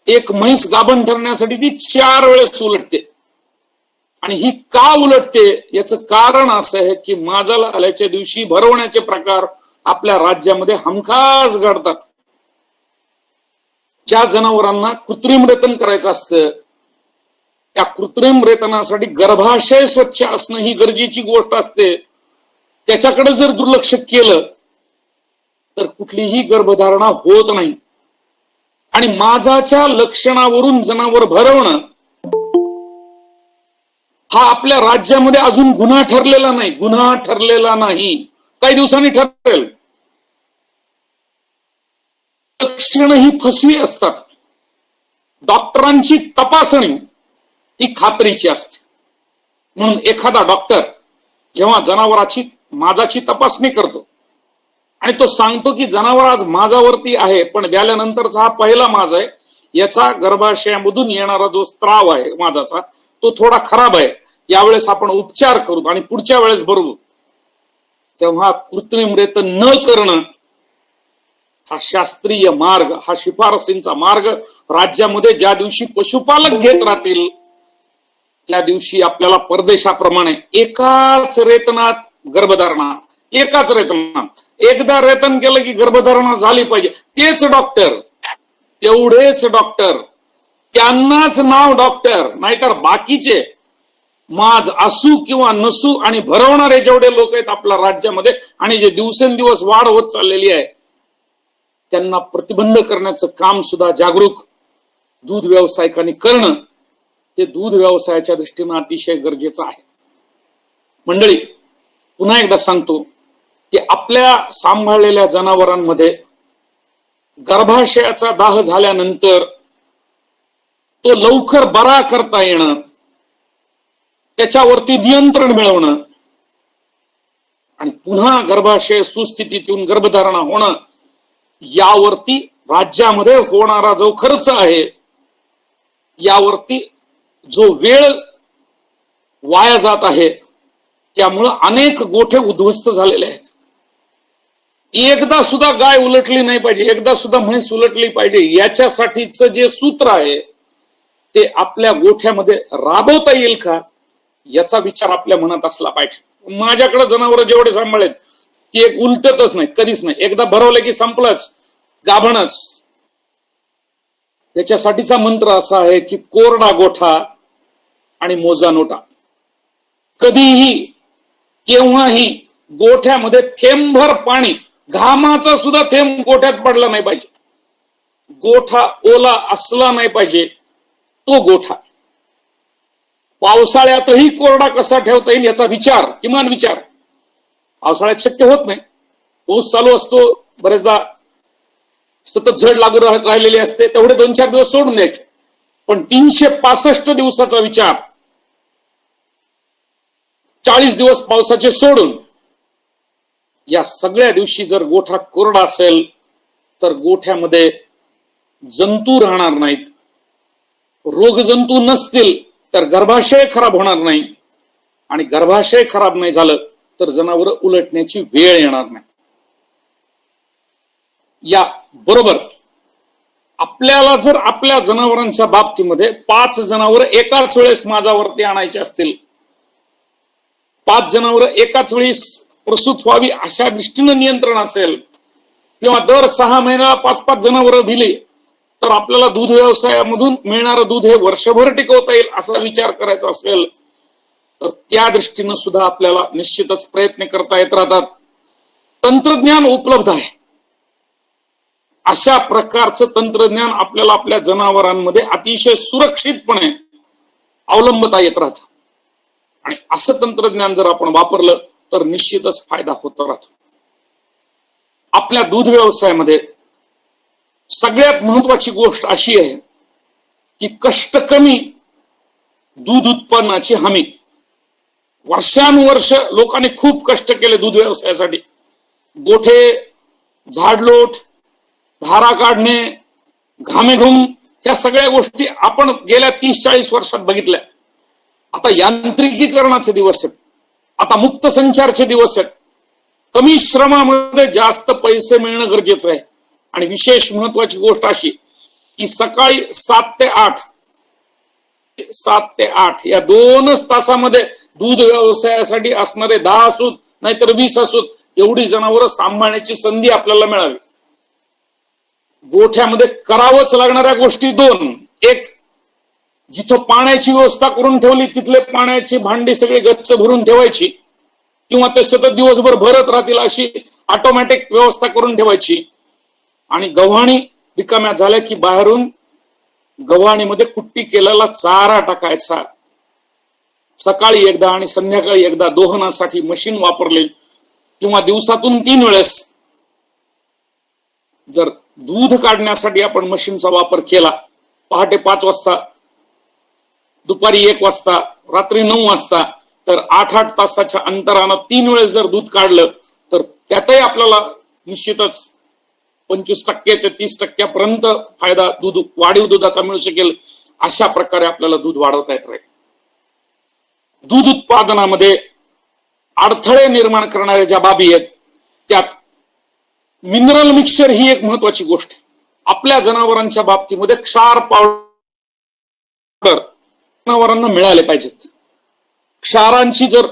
एक म्हैस गाभण ठरण्यासाठी ती 4 वेळेस उलटते. आणि ही का उलटते याचं कारण असं आहे की माजाला आल्याच्या दिवशी भरवण्याचे प्रकार आपल्या राज्यामध्ये हमखास घडतात. ज्या जनावरांना कृत्रिम रेतन करायचं असतं त्या कृत्रिम रेतनासाठी गर्भाशय स्वच्छ असणं ही गरजेची गोष्ट असते. त्याच्याकडे जर दुर्लक्ष केलं तर कुठलीही गर्भधारणा होत नाही. आणि माजाच्या लक्षणावरून जनावर भरवणं हा आपल्या राज्यामध्ये अजून गुन्हा ठरलेला नाही. गुन्हा ठरलेला नाही, काही दिवसांनी ठरेल. लक्षणं ही फसवी असतात. डॉक्टरांची तपासणी ही खात्रीची असते. म्हणून एखादा डॉक्टर जेव्हा जनावराची माजाची तपासणी करतो आणि तो सांगतो की जनावर आज माजावरती आहे पण व्याल्यानंतरचा हा पहिला माज आहे, याचा गर्भाशयामधून येणारा जो स्त्राव आहे माजाचा तो थोडा खराब आहे, यावेळेस आपण उपचार करू आणि पुढच्या वेळेस भरवू, तेव्हा कृत्रिम रेतन न करणं हा शास्त्रीय मार्ग, हा शिफारसींचा मार्ग राज्यामध्ये ज्या दिवशी पशुपालक घेत राहतील त्या दिवशी आपल्याला परदेशाप्रमाणे एकाच रेतनात गर्भधारणा, एकाच रेतनात एकदा रेतन केलं की गर्भधारणा झाली पाहिजे, तेच डॉक्टर, तेवढेच डॉक्टर, त्यांनाच नाव डॉक्टर, नाहीतर बाकीचे माज असू किंवा नसू आणि भरवणारे जेवढे लोक आहेत आपल्या राज्यामध्ये आणि जे दिवसेंदिवस वाढ होत चाललेली आहे त्यांना प्रतिबंध करण्याचं काम सुद्धा जागरूक दूध व्यावसायिकांनी करणं हे दूध व्यवसायाच्या दृष्टीने अतिशय गरजेचं आहे. मंडळी, पुन्हा एकदा सांगतो की आपल्या सांभाळलेल्या जनावरांमध्ये गर्भाशयाचा दाह झाल्यानंतर तो लवकर बरा करता येणं, त्याच्यावरती नियंत्रण मिळवणं आणि पुन्हा गर्भाशय सुस्थितीत येऊन गर्भधारणा होणं, यावरती राज्यामध्ये होणारा जो खर्च आहे, यावरती जो वेळ वाया जात आहे, त्यामुळं अनेक गोठे उद्ध्वस्त झालेले आहेत. एकदा सुद्धा गाय उलटली नाही पाहिजे, एकदा सुद्धा म्हैस उलटली पाहिजे, याच्यासाठीच जे सूत्र आहे ते आपल्या गोठ्यामध्ये राबवता येईल का, याचा विचार आपल्या मनात असला पाहिजे. माझ्याकडे जनावर जेवढे सांभाळेत ते एक उलटतच नाही, कधीच नाही. एकदा भरवलं की संपलंच, गाभणच. याच्यासाठीचा मंत्र असा आहे की कोरडा गोठा आणि मोजा नोटा. कधीही केव्हाही गोठ्यामध्ये थेंबभर पाणी, घामाचा सुद्धा थेंब गोठ्यात पडला नाही पाहिजे. गोठा ओला असला नाही पाहिजे तो गोठा. पावसाळ्यातही कोरडा कसा ठेवता येईल याचा विचार, किमान विचार. पावसाळ्यात शक्य होत नाही, पाऊस चालू असतो, बरेचदा सतत झड लागू राहिलेली असते, तेवढे 2-4 दिवस सोडून द्यायचे. पण 365 दिवसाचा विचार, 40 दिवस पावसाचे सोडून, या सगळ्या दिवशी जर गोठा कोरडा असेल तर गोठ्यामध्ये जंतू राहणार नाहीत. रोगजंतू नसतील तर गर्भाशय खराब होणार नाही, आणि गर्भाशय खराब नाही झालं तर जनावर उलटण्याची वेळ येणार नाही. या बरोबर आपल्याला जर आपल्या जनावरांच्या बाबतीमध्ये 5 जनावर एकाच वेळेस माझ्यावरती आणायचे असतील, 5 जनावर एकाच वेळेस प्रसूत व्हावी अशा दृष्टीनं नियंत्रण असेल, किंवा दर 6 महिन्याला 5-5 जनावर दिली तर आपल्याला दूध व्यवसायामधून मिळणारं दूध हे वर्षभर टिकवता येईल असा विचार करायचा असेल, तर त्या दृष्टीनं सुद्धा आपल्याला निश्चितच प्रयत्न करता येत राहतात. तंत्रज्ञान उपलब्ध आहे. अशा प्रकारचं तंत्रज्ञान आपल्याला आपल्या जनावरांमध्ये अतिशय सुरक्षितपणे अवलंबता येत राहतं. आणि असं तंत्रज्ञान जर आपण वापरलं तर निश्चितच फायदा होत राहतो. आपल्या दूध व्यवसायामध्ये सगळ्यात महत्वाची गोष्ट अशी आहे की कष्ट कमी, दूध उत्पन्नाची हमी. वर्षानुवर्ष लोकांनी खूप कष्ट केले दूध व्यवसायासाठी. गोठे, झाडलोट, धारा काढणे, घामेघूम, या सगळ्या गोष्टी आपण गेल्या 30-40 वर्षात बघितल्या. आता यांत्रिकीकरणाचे दिवस आहेत, आता मुक्त संचारचे दिवस आहेत. कमी श्रमामध्ये जास्त पैसे मिळणं गरजेचं आहे. आणि विशेष महत्वाची गोष्ट अशी की सकाळी 7 ते 8 या 2च तासामध्ये दूध व्यवसायासाठी असणारे 10 असोत नाहीतर 20 असोत एवढी जनावरं सांभाळण्याची संधी आपल्याला मिळावी. गोठ्यामध्ये करावंच लागणाऱ्या गोष्टी 2. एक, जिथं पाण्याची व्यवस्था करून ठेवली तिथले पाण्याची भांडी सगळी गच्च भरून ठेवायची, किंवा ते सतत दिवसभर भरत राहतील अशी ऑटोमॅटिक व्यवस्था करून ठेवायची. आणि गव्हाणी रिकाम्या झाल्या की बाहेरून गव्हाणीमध्ये कुट्टी केलेला चारा टाकायचा. सकाळी एकदा आणि संध्याकाळी एकदा दोहनासाठी मशीन वापरले, किंवा दिवसातून 3 वेळेस जर दूध काढण्यासाठी आपण मशीनचा वापर केला, पहाटे 5 वाजता, दुपारी 1 वाजता, रात्री 9 वाजता, तर 8-8 तासाच्या अंतरानं 3 वेळेस जर दूध काढलं तर त्यातही आपल्याला निश्चितच 25% ते 30% फायदा दूध, वाढीव दुधाचा मिळू शकेल. अशा प्रकारे आपल्याला दूध वाढवता येत राहील. दूध उत्पादनामध्ये अडथळे निर्माण करणाऱ्या ज्या बाबी आहेत त्यात मिनरल मिक्सचर ही एक महत्वाची गोष्ट आहे. आपल्या जनावरांच्या बाबतीमध्ये क्षार पावडर जनावरांना मिळाले पाहिजेत. क्षारांची जर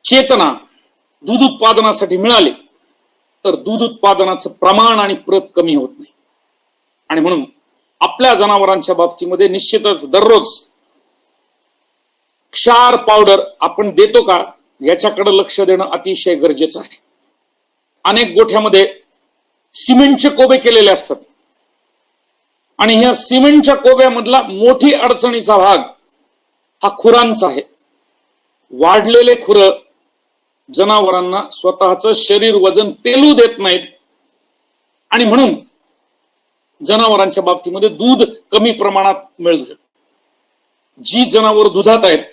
चेतना दूध उत्पादनासाठी मिळाली तर दूध उत्पादनाचं प्रमाण आणि प्रत कमी होत नाही. आणि म्हणून आपल्या जनावरांच्या बाबतीमध्ये निश्चितच दररोज क्षार पावडर आपण देतो का याच्याकडे लक्ष देणं अतिशय गरजेचं आहे. अनेक गोठ्यामध्ये सिमेंटचे कोबे केलेले असतात, आणि ह्या सिमेंटच्या कोब्यामधला मोठी अडचणीचा भाग हा खुरांचा आहे. वाढलेले खुरं जनावरांना स्वतःचं शरीर वजन पेलू देत नाहीत, आणि म्हणून जनावरांच्या बाबतीमध्ये दूध कमी प्रमाणात मिळतं. जी जनावर दुधात आहेत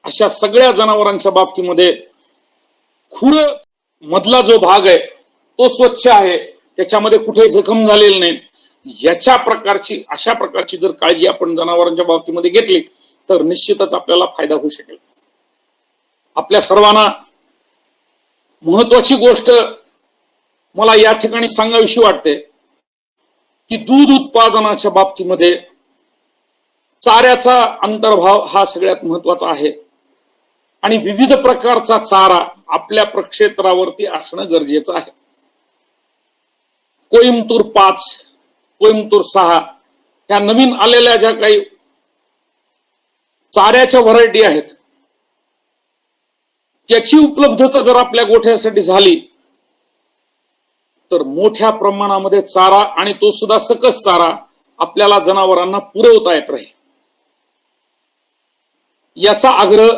अशा सगळ्या जनावरांच्या बाबतीमध्ये खुर मधला जो भाग आहे तो स्वच्छ आहे, त्याच्यामध्ये कुठे जखम झालेली नाही, अशा प्रकारची जर काळजी आपण जनावरांच्या बाबतीमध्ये घेतली तर निश्चितच आपल्याला फायदा होऊ शकेल. आपल्या सर्वांना महत्वाची गोष्ट मला या ठिकाणी सांगावीशी वाटते की दूध उत्पादनाच्या बाबतीमध्ये चाऱ्याचा अंतर्भाव हा सगळ्यात महत्वाचा आहे आणि विविध प्रकारचा चारा आपल्या प्रक्षेत्रावरती असणं गरजेचं आहे. कोइंबतूर 5, कोइंबतूर 6 ह्या नवीन आलेल्या ज्या काही चाऱ्याच्या व्हरायटी आहेत त्याची उपलब्धता जर आपल्या गोठ्यासाठी झाली तर मोठ्या प्रमाणामध्ये चारा आणि तो सुद्धा सकस चारा आपल्याला जनावरांना पुरवता येत राहील. याचा आग्रह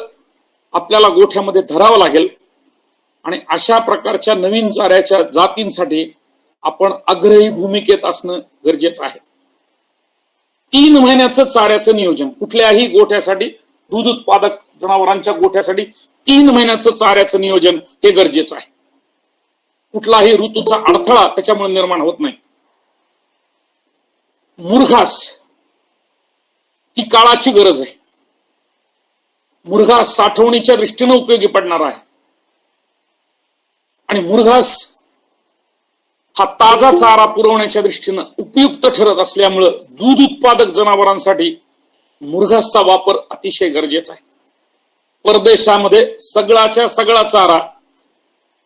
आपल्याला गोठ्यामध्ये धरावा लागेल आणि अशा प्रकारच्या नवीन चाऱ्याच्या जातींसाठी आपण आग्रही भूमिकेत असणं गरजेचं आहे. 3 महिन्याचं चाऱ्याचं नियोजन कुठल्याही गोठ्यासाठी, दूध उत्पादक जनावरांच्या गोठ्यासाठी 3 महिन्याचं चाऱ्याचं नियोजन हे गरजेचं आहे. कुठलाही ऋतूचा अडथळा त्याच्यामुळे निर्माण होत नाही. मुरघास ही काळाची गरज आहे. मुरघास साठवणीच्या दृष्टीने उपयोगी पडणार आहे आणि मुरघास हा ताजा चारा पुरवण्याच्या दृष्टीनं उपयुक्त ठरत असल्यामुळं दूध उत्पादक जनावरांसाठी मुरघासचा वापर अतिशय गरजेचा आहे. परदेशामध्ये सगळाच्या सगळा चारा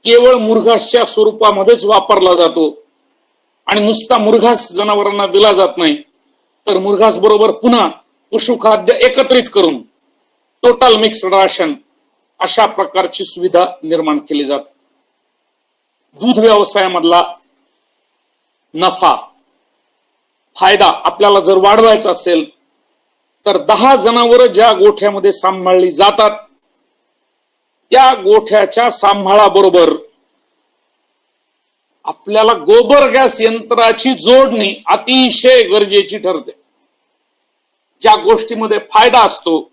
केवळ मुरघासच्या स्वरूपामध्येच वापरला जातो आणि नुसता मुरघास जनावरांना दिला जात नाही तर मुरघास बरोबर पुन्हा पशुखाद्य एकत्रित करून टोटल मिक्स्ड राशन अशा प्रकारची सुविधा निर्माण केली जाते. दूध व्यवसायामधला नफा फायदा आपल्याला जर वाढवायचा असेल तर 10 जनावरं ज्या गोठ्यामध्ये सांभाळली जातात त्या गोठ्याच्या सांभाळाबरोबर आपल्याला गोबर गॅस यंत्राची जोडणी अतिशय गरजेची ठरते. ज्या गोष्टीमध्ये फायदा असतो,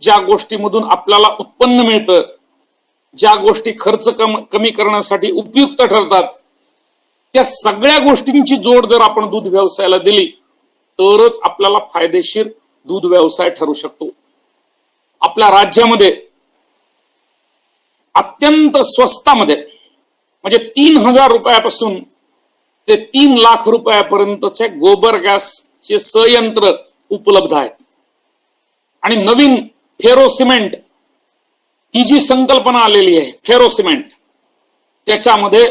ज्या गोष्टीमधून आपल्याला उत्पन्न मिळतं, ज्या गोष्टी खर्च कमी करण्यासाठी उपयुक्त ठरतात, त्या सगळ्या गोष्टींची जोड जर आपण दूध व्यवसायाला दिली तरच आपल्याला फायदेशीर दूध व्यवसाय ठरू शकतो. आपल्या राज्यामध्ये अत्यंत स्वस्तामध्ये म्हणजे 3,000 रुपयापासून ते 3 लाख रुपयापर्यंतचे गोबर गॅसचे संयंत्र उपलब्ध आहेत आणि नवीन फेरो सिमेंट ही जी संकल्पना आलेली आहे, फेरो सिमेंट, त्याच्यामध्ये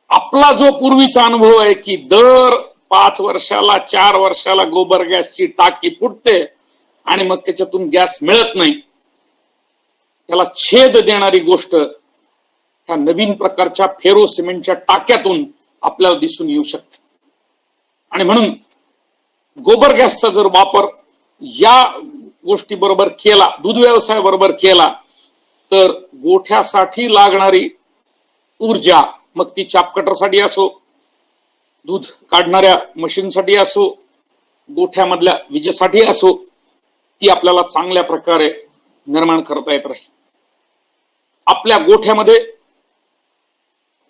आपला जो पूर्वीचा अनुभव आहे की दर 5 वर्षाला 4 वर्षाला गोबर गॅसची टाकी फुटते आणि मग त्याच्यातून गॅस मिळत नाही, त्याला छेद देणारी गोष्ट ह्या नवीन प्रकारच्या फेरो सिमेंटच्या टाक्यातून आपल्याला दिसून येऊ शकते. आणि म्हणून गोबर गॅसचा जर वापर या गोष्टी बरोबर केला, दूध व्यवसाय बरोबर केला तर गोठ्यासाठी लागणारी ऊर्जा, मग ती चापकटरसाठी असो, दूध काढणाऱ्या मशीनसाठी असो, गोठ्यामधल्या विजेसाठी असो, ती आपल्याला चांगल्या प्रकारे निर्माण करता येत राहील. आपल्या गोठ्यामध्ये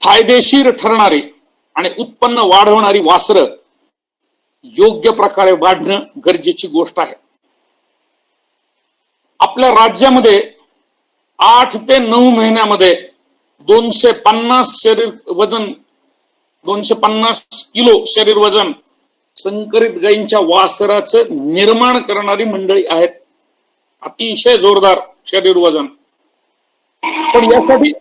फायदेशीर ठरणारी आणि उत्पन्न वाढवणारी वासरं योग्य प्रकारे वाढणं गरजेची गोष्ट आहे. आपल्या राज्यामध्ये 8 ते 9 महिन्यामध्ये 250 किलो शरीर वजन संकरित गायींच्या वासराचं निर्माण करणारी मंडळी आहेत. अतिशय जोरदार शरीर वजन. पण यासाठी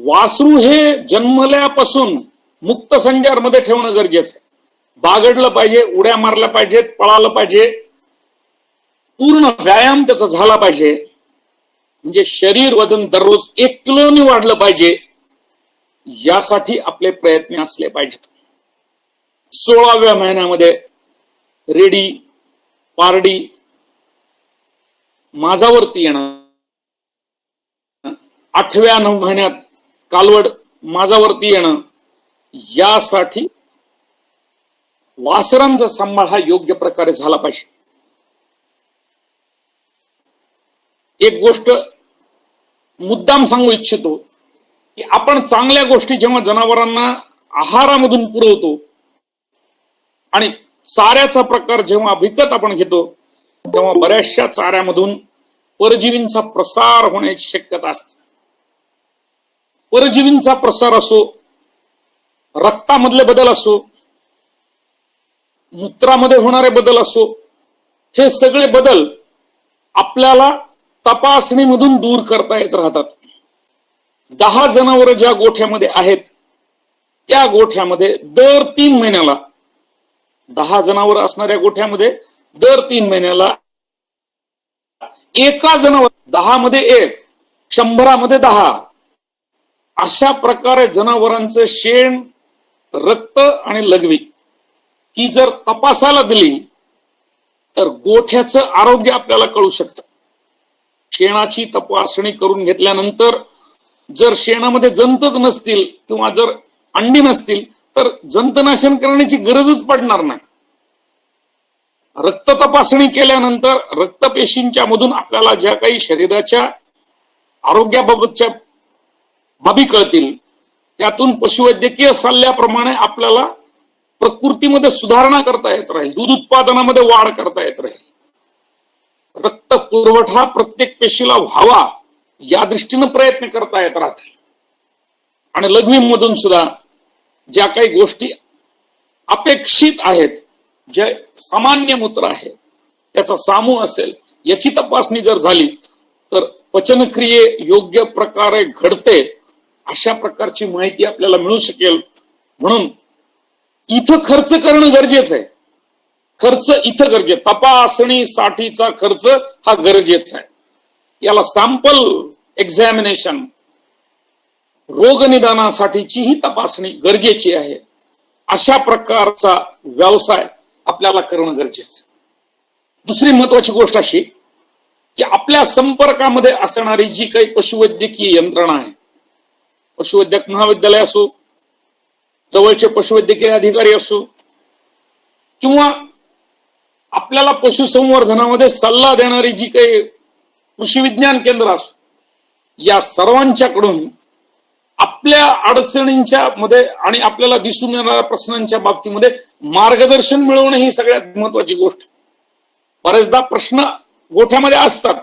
वासरू हे जन्मल्यापासून मुक्त संचारमध्ये ठेवणं गरजेचं आहे. बागडलं पाहिजे, उड्या मारल्या पाहिजेत, पळालं पाहिजे, पूर्ण व्यायाम त्याचा झाला पाहिजे. म्हणजे शरीर वजन दररोज 1 किलोनी वाढलं पाहिजे. यासाठी आपले प्रयत्न असले पाहिजेत. 16व्या महिन्यामध्ये रेडी, पारडी माझावरती येणं, 8व्या 9 महिन्यात कालवड माझावरती येणं, यासाठी वासरांचा सांभाळ हा योग्य प्रकारे झाला पाहिजे. एक गोष्ट मुद्दाम सांगू इच्छितो की आपण चांगल्या गोष्टी जेव्हा जनावरांना आहारामधून पुरवतो आणि चाऱ्याचा प्रकार जेव्हा विकत आपण घेतो तेव्हा बऱ्याचशा चाऱ्यामधून परजीवींचा प्रसार होण्याची शक्यता असते. परजीवींचा प्रसार असो, रक्तामधले बदल असो, मूत्रामध्ये होणारे बदल असो, हे सगळे बदल आपल्याला तपासणीमधून दूर करता येत राहतात. 10 जनावर ज्या गोठ्यामध्ये आहेत त्या गोठ्यामध्ये दर 3 महिन्याला 10 जनावर असणाऱ्या गोठ्यामध्ये दर 3 महिन्याला एका जनावर 10 मध्ये 1, 100 मध्ये 10 अशा प्रकारे जनावरांचं शेण, रक्त आणि लघवी ही जर तपासायला दिली तर गोठ्याचं आरोग्य आपल्याला कळू शकतं. शेणाची तपासणी करून घेतल्यानंतर जर शेणामध्ये जंतच नसतील किंवा जर अंडी नसतील तर जंतनाशन करण्याची गरजच पडणार नाही. रक्त तपासणी केल्यानंतर रक्तपेशींच्या मधून आपल्याला ज्या काही शरीराच्या आरोग्याबाबतच्या बाबी कळतील त्यातून पशुवैद्यकीय सल्ल्याप्रमाणे आपल्याला प्रकृतीमध्ये सुधारणा करता येत राहील, दूध उत्पादनामध्ये वाढ करता येत राहील, रक्त पुरवठा प्रत्येक पेशीला व्हावा या दृष्टीने प्रयत्न करता येत राहतील. आणि लघवीमधून सुद्धा ज्या काही गोष्टी अपेक्षित आहेत, जे सामान्य मूत्र आहे त्याचा सामू असेल याची तपासणी जर झाली तर पचनक्रिये योग्य प्रकारे घडते अशा प्रकारची माहिती आपल्याला मिळू शकेल. म्हणून इथं खर्च करणं गरजेचं आहे. खर्च इथं गरजेचं, तपासणीसाठीचा खर्च हा गरजेचा आहे. याला सॅम्पल एक्झामिनेशन, रोगनिदानासाठीची ही तपासणी गरजेची आहे. अशा प्रकारचा व्यवसाय आपल्याला करणं गरजेचं. दुसरी महत्वाची गोष्ट अशी की आपल्या संपर्कामध्ये असणारी जी काही पशुवैद्यकीय यंत्रणा आहे, पशुवैद्यक महाविद्यालय असो, जवळचे पशुवैद्यकीय अधिकारी असो किंवा आपल्याला पशुसंवर्धनामध्ये सल्ला देणारी जी काही कृषी विज्ञान केंद्र असो, या सर्वांच्याकडून आपल्या अडचणींच्या मध्ये आणि आपल्याला दिसून येणाऱ्या प्रश्नांच्या बाबतीमध्ये मार्गदर्शन मिळवणं ही सगळ्यात महत्वाची गोष्ट. बरेचदा प्रश्न गोठ्यामध्ये असतात,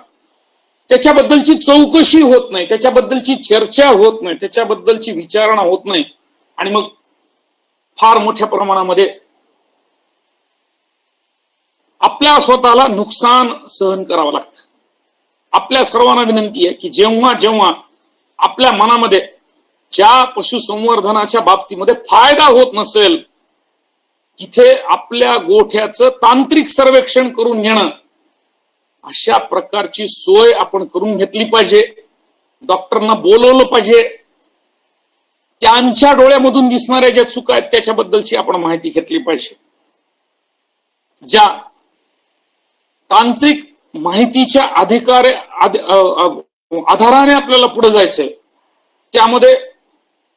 त्याच्याबद्दलची चौकशी होत नाही, त्याच्याबद्दलची चर्चा होत नाही, त्याच्याबद्दलची विचारणा होत नाही आणि मग फार मोठ्या प्रमाणामध्ये आपल्या स्वतःला नुकसान सहन करावं लागतं. आपल्या सर्वांना विनंती आहे की जेव्हा जेव्हा आपल्या मनामध्ये ज्या पशुसंवर्धनाच्या बाबतीमध्ये फायदा होत नसेल तिथे आपल्या गोठ्याचं तांत्रिक सर्वेक्षण करून घेणं, अशा प्रकारची सोय आपण करून घेतली पाहिजे. डॉक्टरना बोलवलं पाहिजे, त्यांच्या डोळ्यामधून दिसणाऱ्या ज्या चुका आहेत त्याच्याबद्दलची आपण माहिती घेतली पाहिजे. ज्या तांत्रिक माहितीच्या आधाराने आपल्याला पुढे जायचंय त्यामध्ये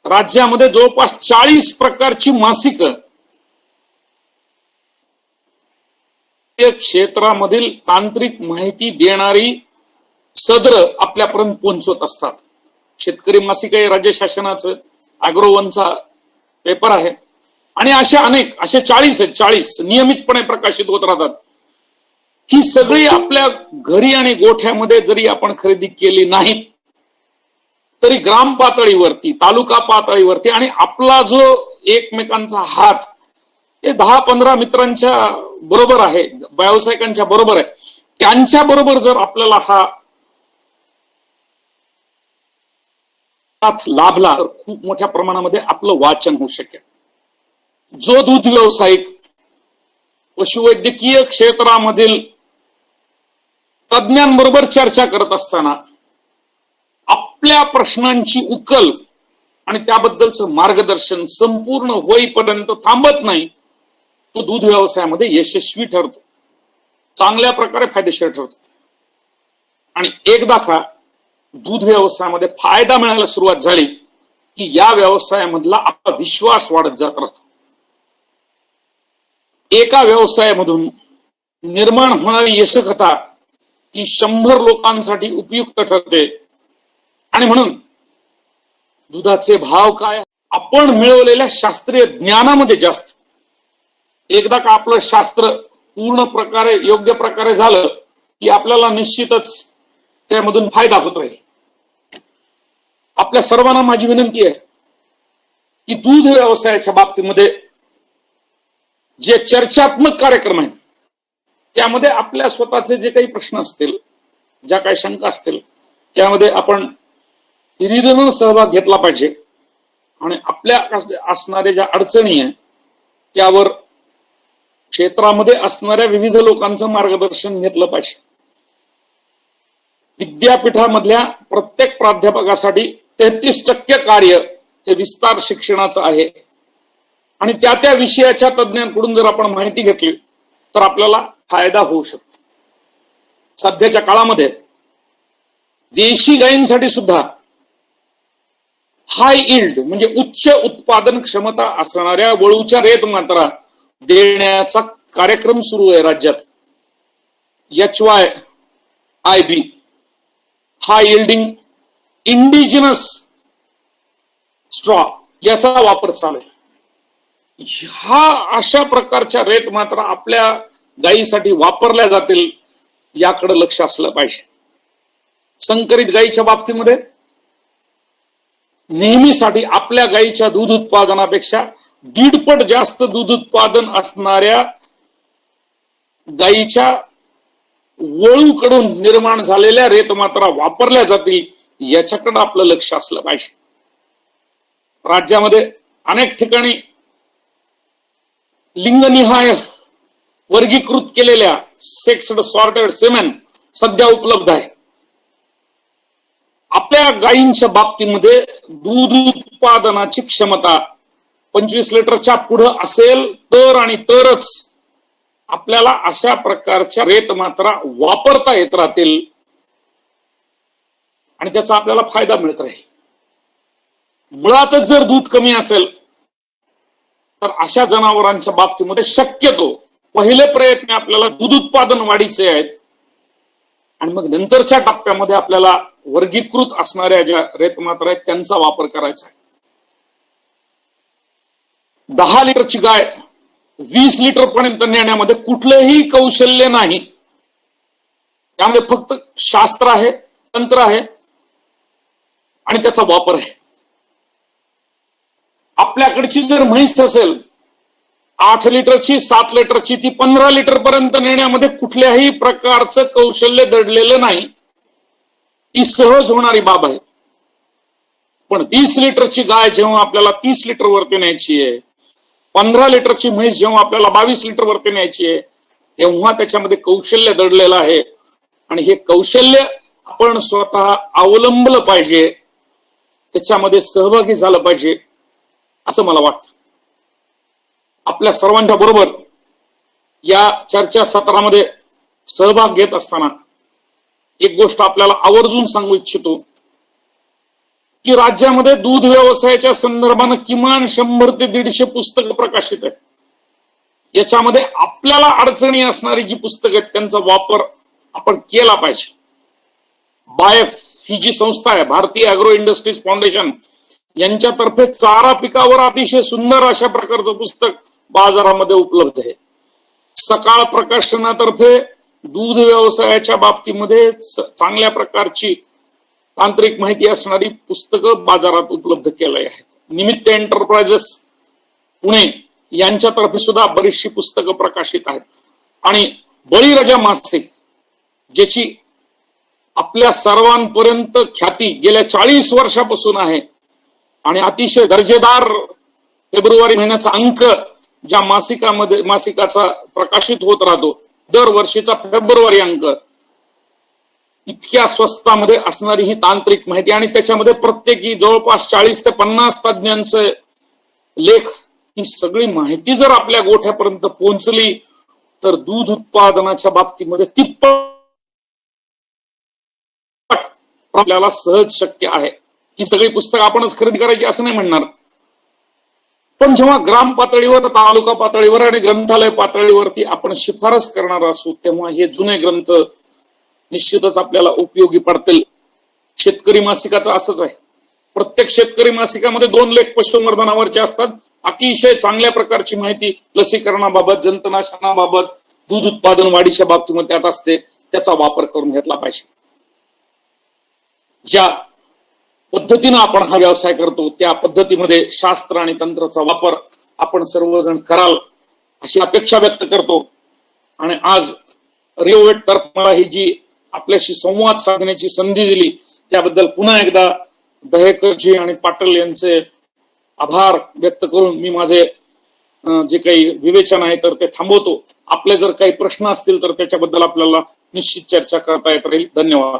राज्यामध्ये जवळपास 40 प्रकारची मासिक क्षेत्रामधील तांत्रिक माहिती देणारी सदर आपल्यापर्यंत पोहोचवत असतात. शेतकरी मासिक आहे, राज्य शासनाचं अॅग्रोवनचा पेपर आहे आणि अशा अनेक असे 40 नियमितपणे प्रकाशित होत राहतात. ही सगळी आपल्या घरी आणि गोठ्यामध्ये जरी आपण खरेदी केली नाहीत तरी ग्राम पातळीवरती, तालुका पातळीवरती आणि आपला जो एकमेकांचा हात हे 10-15 मित्रांच्या बरोबर आहे, व्यावसायिकांच्या बरोबर आहे, त्यांच्या बरोबर जर आपल्याला हा लाभला तर खूप मोठ्या प्रमाणामध्ये आपलं वाचन होऊ शकेल. जो दूध व्यावसायिक पशुवैद्यकीय क्षेत्रामधील तज्ञांबरोबर चर्चा करत असताना आपल्या प्रश्नांची उकल आणि त्याबद्दलचं मार्गदर्शन संपूर्ण होईपर्यंत थांबत नाही, तो दूध व्यवसायामध्ये यशस्वी ठरतो, चांगल्या प्रकारे फायदेशीर ठरतो. आणि एकदा का दूध व्यवसायामध्ये फायदा मिळायला सुरुवात झाली की या व्यवसायामधला आपला विश्वास वाढत जात राहतो. एका व्यवसायामधून निर्माण होणारी यशकथा ही 100 लोकांसाठी उपयुक्त ठरते. आणि म्हणून दुधाचे भाव काय, आपण मिळवलेल्या शास्त्रीय ज्ञानामध्ये जास्त. एकदा का आपलं शास्त्र पूर्ण प्रकारे योग्य प्रकारे झालं की आपल्याला निश्चितच त्यामधून फायदा होत राहील. आपल्या सर्वांना माझी विनंती आहे की दूध व्यवसायाच्या बाबतीमध्ये जे चर्चात्मक कार्यक्रम आहेत त्यामध्ये आपल्या स्वतःचे जे काही प्रश्न असतील, ज्या काही शंका असतील, त्यामध्ये आपण हिरिरीनं सहभाग घेतला पाहिजे आणि आपल्या असणाऱ्या ज्या अडचणी आहेत त्यावर क्षेत्रामध्ये असणाऱ्या विविध लोकांचं मार्गदर्शन घेतलं पाहिजे. विद्यापीठामधल्या प्रत्येक प्राध्यापकासाठी 33% कार्य हे विस्तार शिक्षणाचं आहे आणि त्या विषयाच्या तज्ञांकडून जर आपण माहिती घेतली तर आपल्याला फायदा होऊ शकतो. सध्याच्या काळामध्ये देशी गायींसाठी सुद्धा हाय इल्ड म्हणजे उच्च उत्पादन क्षमता असणाऱ्या वळूच्या रेत मात्रा देण्याचा कार्यक्रम सुरू आहे राज्यात. HYIB हाय इल्डिंग इंडिजिनस स्ट्रॉ याचा वापर चालू आहे. हा अशा प्रकारच्या रेत मात्रा आपल्या गायीसाठी वापरल्या जातील याकडे लक्ष असलं पाहिजे. संकरित गायीच्या बाबतीमध्ये नेहमीसाठी आपल्या गायीच्या दूध उत्पादनापेक्षा 1.5 पट जास्त दूध उत्पादन असणाऱ्या गायीच्या वळूकडून निर्माण झालेल्या रेत मात्रा वापरल्या जातील याच्याकडे आपलं लक्ष असलं पाहिजे. राज्यामध्ये अनेक ठिकाणी लिंगनिहाय वर्गीकृत केलेल्या सेक्स्ड सॉर्टेड सिमेन सध्या उपलब्ध आहे. आपल्या गायींच्या बाबतीमध्ये दूध उत्पादनाची क्षमता 25 लिटरच्या पुढे असेल तर आणि तरच आपल्याला अशा प्रकारच्या रेत मात्रा वापरता येत राहतील आणि त्याचा आपल्याला फायदा मिळत राहील. मुळातच जर दूध कमी असेल तर अशा जनावरांच्या बाबतीमध्ये शक्यतो पहिले प्रयत्न आपल्याला दूध उत्पादन वाढीचे आहेत आणि मग नंतरच्या टप्प्यामध्ये आपल्याला वर्गीकृत असणाऱ्या ज्या रेतमात्रा आहेत त्यांचा वापर करायचा आहे. 10 लिटरची गाय 20 लिटर पर्यंत नेण्यामध्ये कुठलंही कौशल्य नाही. त्यामध्ये फक्त शास्त्र आहे, तंत्र आहे आणि त्याचा वापर आहे. आपल्याकडची जर म्हैस असेल 8 लिटरची 7 लिटरची ती 15 लिटर पर्यंत नेण्यामध्ये कुठल्याही प्रकारचं कौशल्य दडलेलं नाही. ती सहज होणारी बाब आहे. पण 20 लिटरची गाय जेव्हा आपल्याला 30 लिटर वरती न्यायची आहे, 15 लिटरची म्हैस जेव्हा आपल्याला 22 लिटर वरती न्यायची आहे, तेव्हा त्याच्यामध्ये कौशल्य दडलेलं आहे आणि हे कौशल्य आपण स्वतः अवलंबलं पाहिजे, त्याच्यामध्ये सहभागी झालं पाहिजे असं मला वाटतं. आपल्या सर्वांच्या बरोबर या चर्चा सत्रामध्ये सहभाग घेत असताना एक गोष्ट आपल्याला आवर्जून सांगू इच्छितो की राज्यामध्ये दूध व्यवसायाच्या संदर्भानं किमान 100 ते 150 पुस्तकं प्रकाशित आहेत. याच्यामध्ये आपल्याला अडचणी असणारी जी पुस्तकं आहेत त्यांचा वापर आपण केला पाहिजे. बायफ ही जी संस्था आहे, भारतीय अॅग्रो इंडस्ट्रीज फाउंडेशन, यांच्यातर्फे चारा पिकावर अतिशय सुंदर अशा प्रकारचं पुस्तक बाजारामध्ये उपलब्ध आहे. सकाळ प्रकाशनातर्फे दूध व्यवसायाच्या बाबतीमध्ये चांगल्या प्रकारची तांत्रिक माहिती असणारी पुस्तकं बाजारात उपलब्ध केली आहेत. निमित्त एंटरप्राइजेस पुणे यांच्यातर्फे सुद्धा बरीचशी पुस्तकं प्रकाशित आहेत आणि बळीराजा मासिक ज्याची आपल्या सर्वांपर्यंत ख्याती गेल्या 40 वर्षापासून आहे आणि अतिशय दर्जेदार फेब्रुवारी महिन्याचा अंक ज्या मासिकाचा प्रकाशित होत राहतो, दरवर्षीचा फेब्रुवारी अंक, इतक्या स्वस्तामध्ये असणारी ही तांत्रिक माहिती आणि त्याच्यामध्ये प्रत्येकी जवळपास 40 ते 50 तज्ञांचे लेख, ही सगळी माहिती जर आपल्या गोठ्यापर्यंत पोहोचली तर दूध उत्पादनाच्या बाबतीमध्ये तिप्पट आपल्याला सहज शक्य आहे. ही सगळी पुस्तकं आपणच खरेदी करायची असं नाही म्हणणार, पण जेव्हा ग्राम पातळीवर, तालुका पातळीवर आणि ग्रंथालय पातळीवरती आपण शिफारस करणार असू तेव्हा हे जुने ग्रंथ निश्चितच आपल्याला उपयोगी पडतील. शेतकरी मासिकाचं असंच आहे. प्रत्येक शेतकरी मासिकामध्ये 2 लेख पशुसंवर्धनावरचे असतात. अतिशय चांगल्या प्रकारची माहिती लसीकरणाबाबत, जंतुनाशनाबाबत, दूध उत्पादन वाढीच्या बाबतीमध्ये त्यात असते. त्याचा वापर करून घेतला पाहिजे. ज्या पद्धतीनं आपण हा व्यवसाय करतो त्या पद्धतीमध्ये शास्त्र आणि तंत्राचा वापर आपण सर्वजण कराल अशी अपेक्षा व्यक्त करतो. आणि आज रिओवेट तर्फे मला ही जी आपल्याशी संवाद साधण्याची संधी दिली त्याबद्दल पुन्हा एकदा दहेकरजी आणि पाटील यांचे आभार व्यक्त करून मी माझे जे काही विवेचन आहे तर ते थांबवतो. आपले जर काही प्रश्न असतील तर त्याच्याबद्दल आपल्याला निश्चित चर्चा करता येत राहील. धन्यवाद.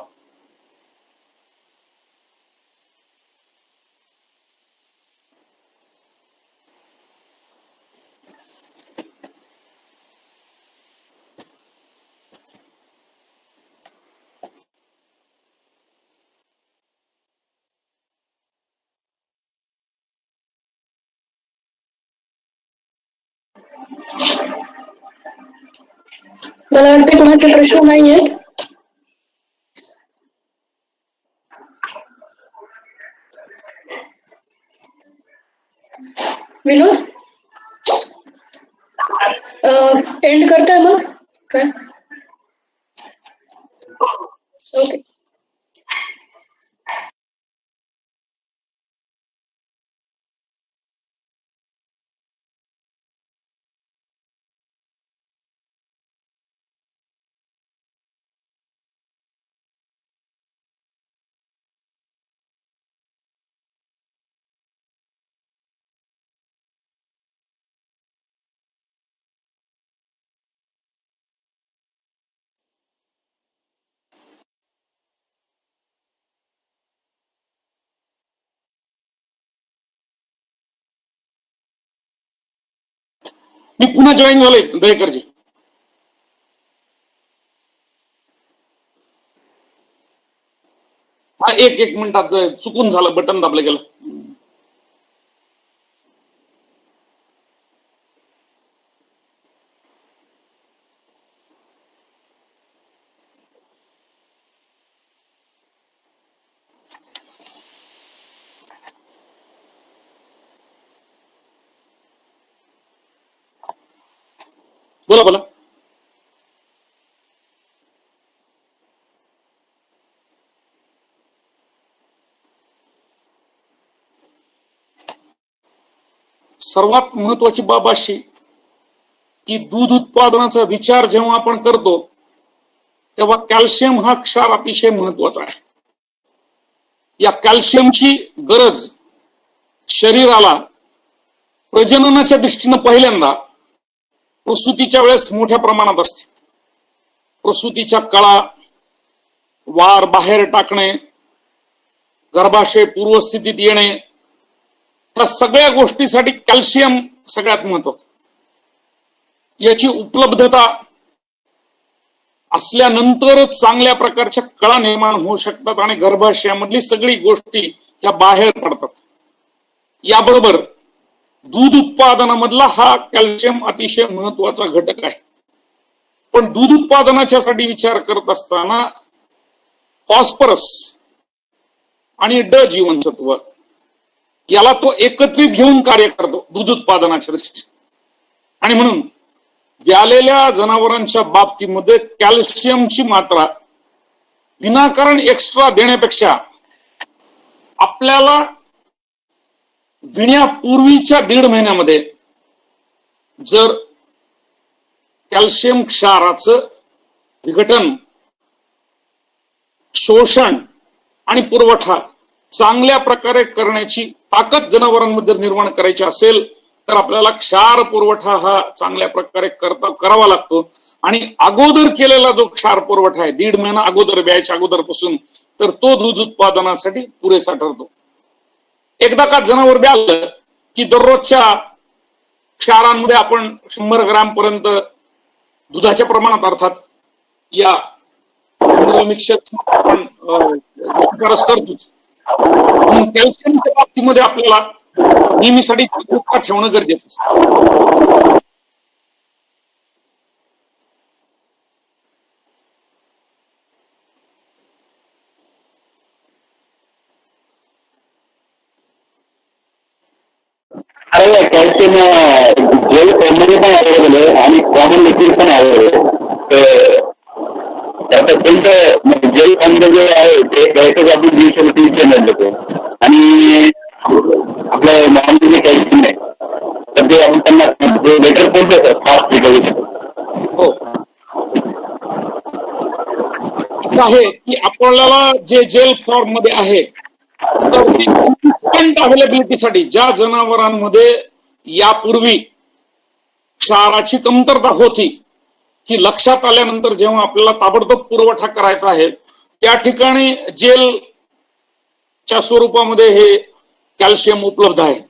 मला वाटते कोणाचे प्रश्न नाही आहेत. विनोद एंड करताय मग काय? ओके. मी पुन्हा जॉईन झालोय दहेकरजी. हा एक मिनिटात चुकून झालं, बटन दाबलं गेलं. बोला बोला. सर्वात महत्वाची बाब अशी की दूध उत्पादनाचा विचार जेव्हा आपण करतो तेव्हा कॅल्शियम हा क्षार अतिशय महत्वाचा आहे. या कॅल्शियमची गरज शरीराला प्रजननाच्या दृष्टीनं पहिल्यांदा प्रसूतीच्या वेळेस मोठ्या प्रमाणात असते. प्रसूतीच्या कळा, वार बाहेर टाकणे, गर्भाशय पूर्वस्थितीत येणे, या सगळ्या गोष्टीसाठी कॅल्शियम सगळ्यात महत्वाचं. याची उपलब्धता असल्यानंतरच चांगल्या प्रकारच्या कळा निर्माण होऊ शकतात आणि गर्भाशयामधली सगळी गोष्टी या बाहेर पडतात. याबरोबर दूध उत्पादनामधला हा कॅल्शियम अतिशय महत्वाचा घटक आहे. पण दूध उत्पादनाच्या साठी विचार करत असताना फॉस्फरस आणि ड जीवनसत्व याला तो एकत्रित घेऊन कार्य करतो दूध उत्पादनाच्या दृष्टीने. आणि म्हणून व्यालेल्या जनावरांच्या बाबतीमध्ये कॅल्शियमची मात्रा विनाकारण एक्स्ट्रा देण्यापेक्षा आपल्याला विण्यापूर्वीच्या 1.5 महिन्यामध्ये जर कॅल्शियम क्षाराचं विघटन, शोषण आणि पुरवठा चांगल्या प्रकारे करण्याची ताकद जनावरांमध्ये निर्माण करायची असेल तर आपल्याला क्षार पुरवठा हा चांगल्या प्रकारे करावा लागतो. आणि अगोदर केलेला जो क्षार पुरवठा आहे 1.5 महिना अगोदर, ब्यायच्या अगोदरपासून, तर तो दूध उत्पादनासाठी पुरेसा ठरतो. एकदा का जनावर ब्यालं की दररोजच्या क्षारांमध्ये आपण 100 ग्रॅम पर्यंत दुधाच्या प्रमाणात अर्थात या मिक्सर आपण करतोच. म्हणून कॅल्शियमच्या बाबतीमध्ये आपल्याला नेहमीसाठी जागरूकता ठेवणं गरजेचं असतं. सर कॅल्शियम जेल फॉर्ममध्ये पण अवेलेबल आहे आणि कॉमन लिक्विड पण अवेलेबल आहे. तर त्यांचं जेल फॉर्म जे आहे ते घ्यायचं आपण 230 ml देतो आणि आपलं नॉर्मल जे कॅल्शियम आहे तर ते आपण त्यांना बेटर पडतं सर फास्ट रिकव्हरी. हो, असं आहे की आपल्याला जे जेल फॉर्म मध्ये आहे तर ते इन्स्टंट अवेलेबिलिटीसाठी ज्या जनावरांमध्ये यापूर्वी क्षाराची कमतरता होती की लक्षात आल्यानंतर जेव्हा आपल्याला ताबडतोब पुरवठा करायचा आहे त्या ठिकाणी जेलच्या स्वरूपामध्ये हे कॅल्शियम उपलब्ध आहे.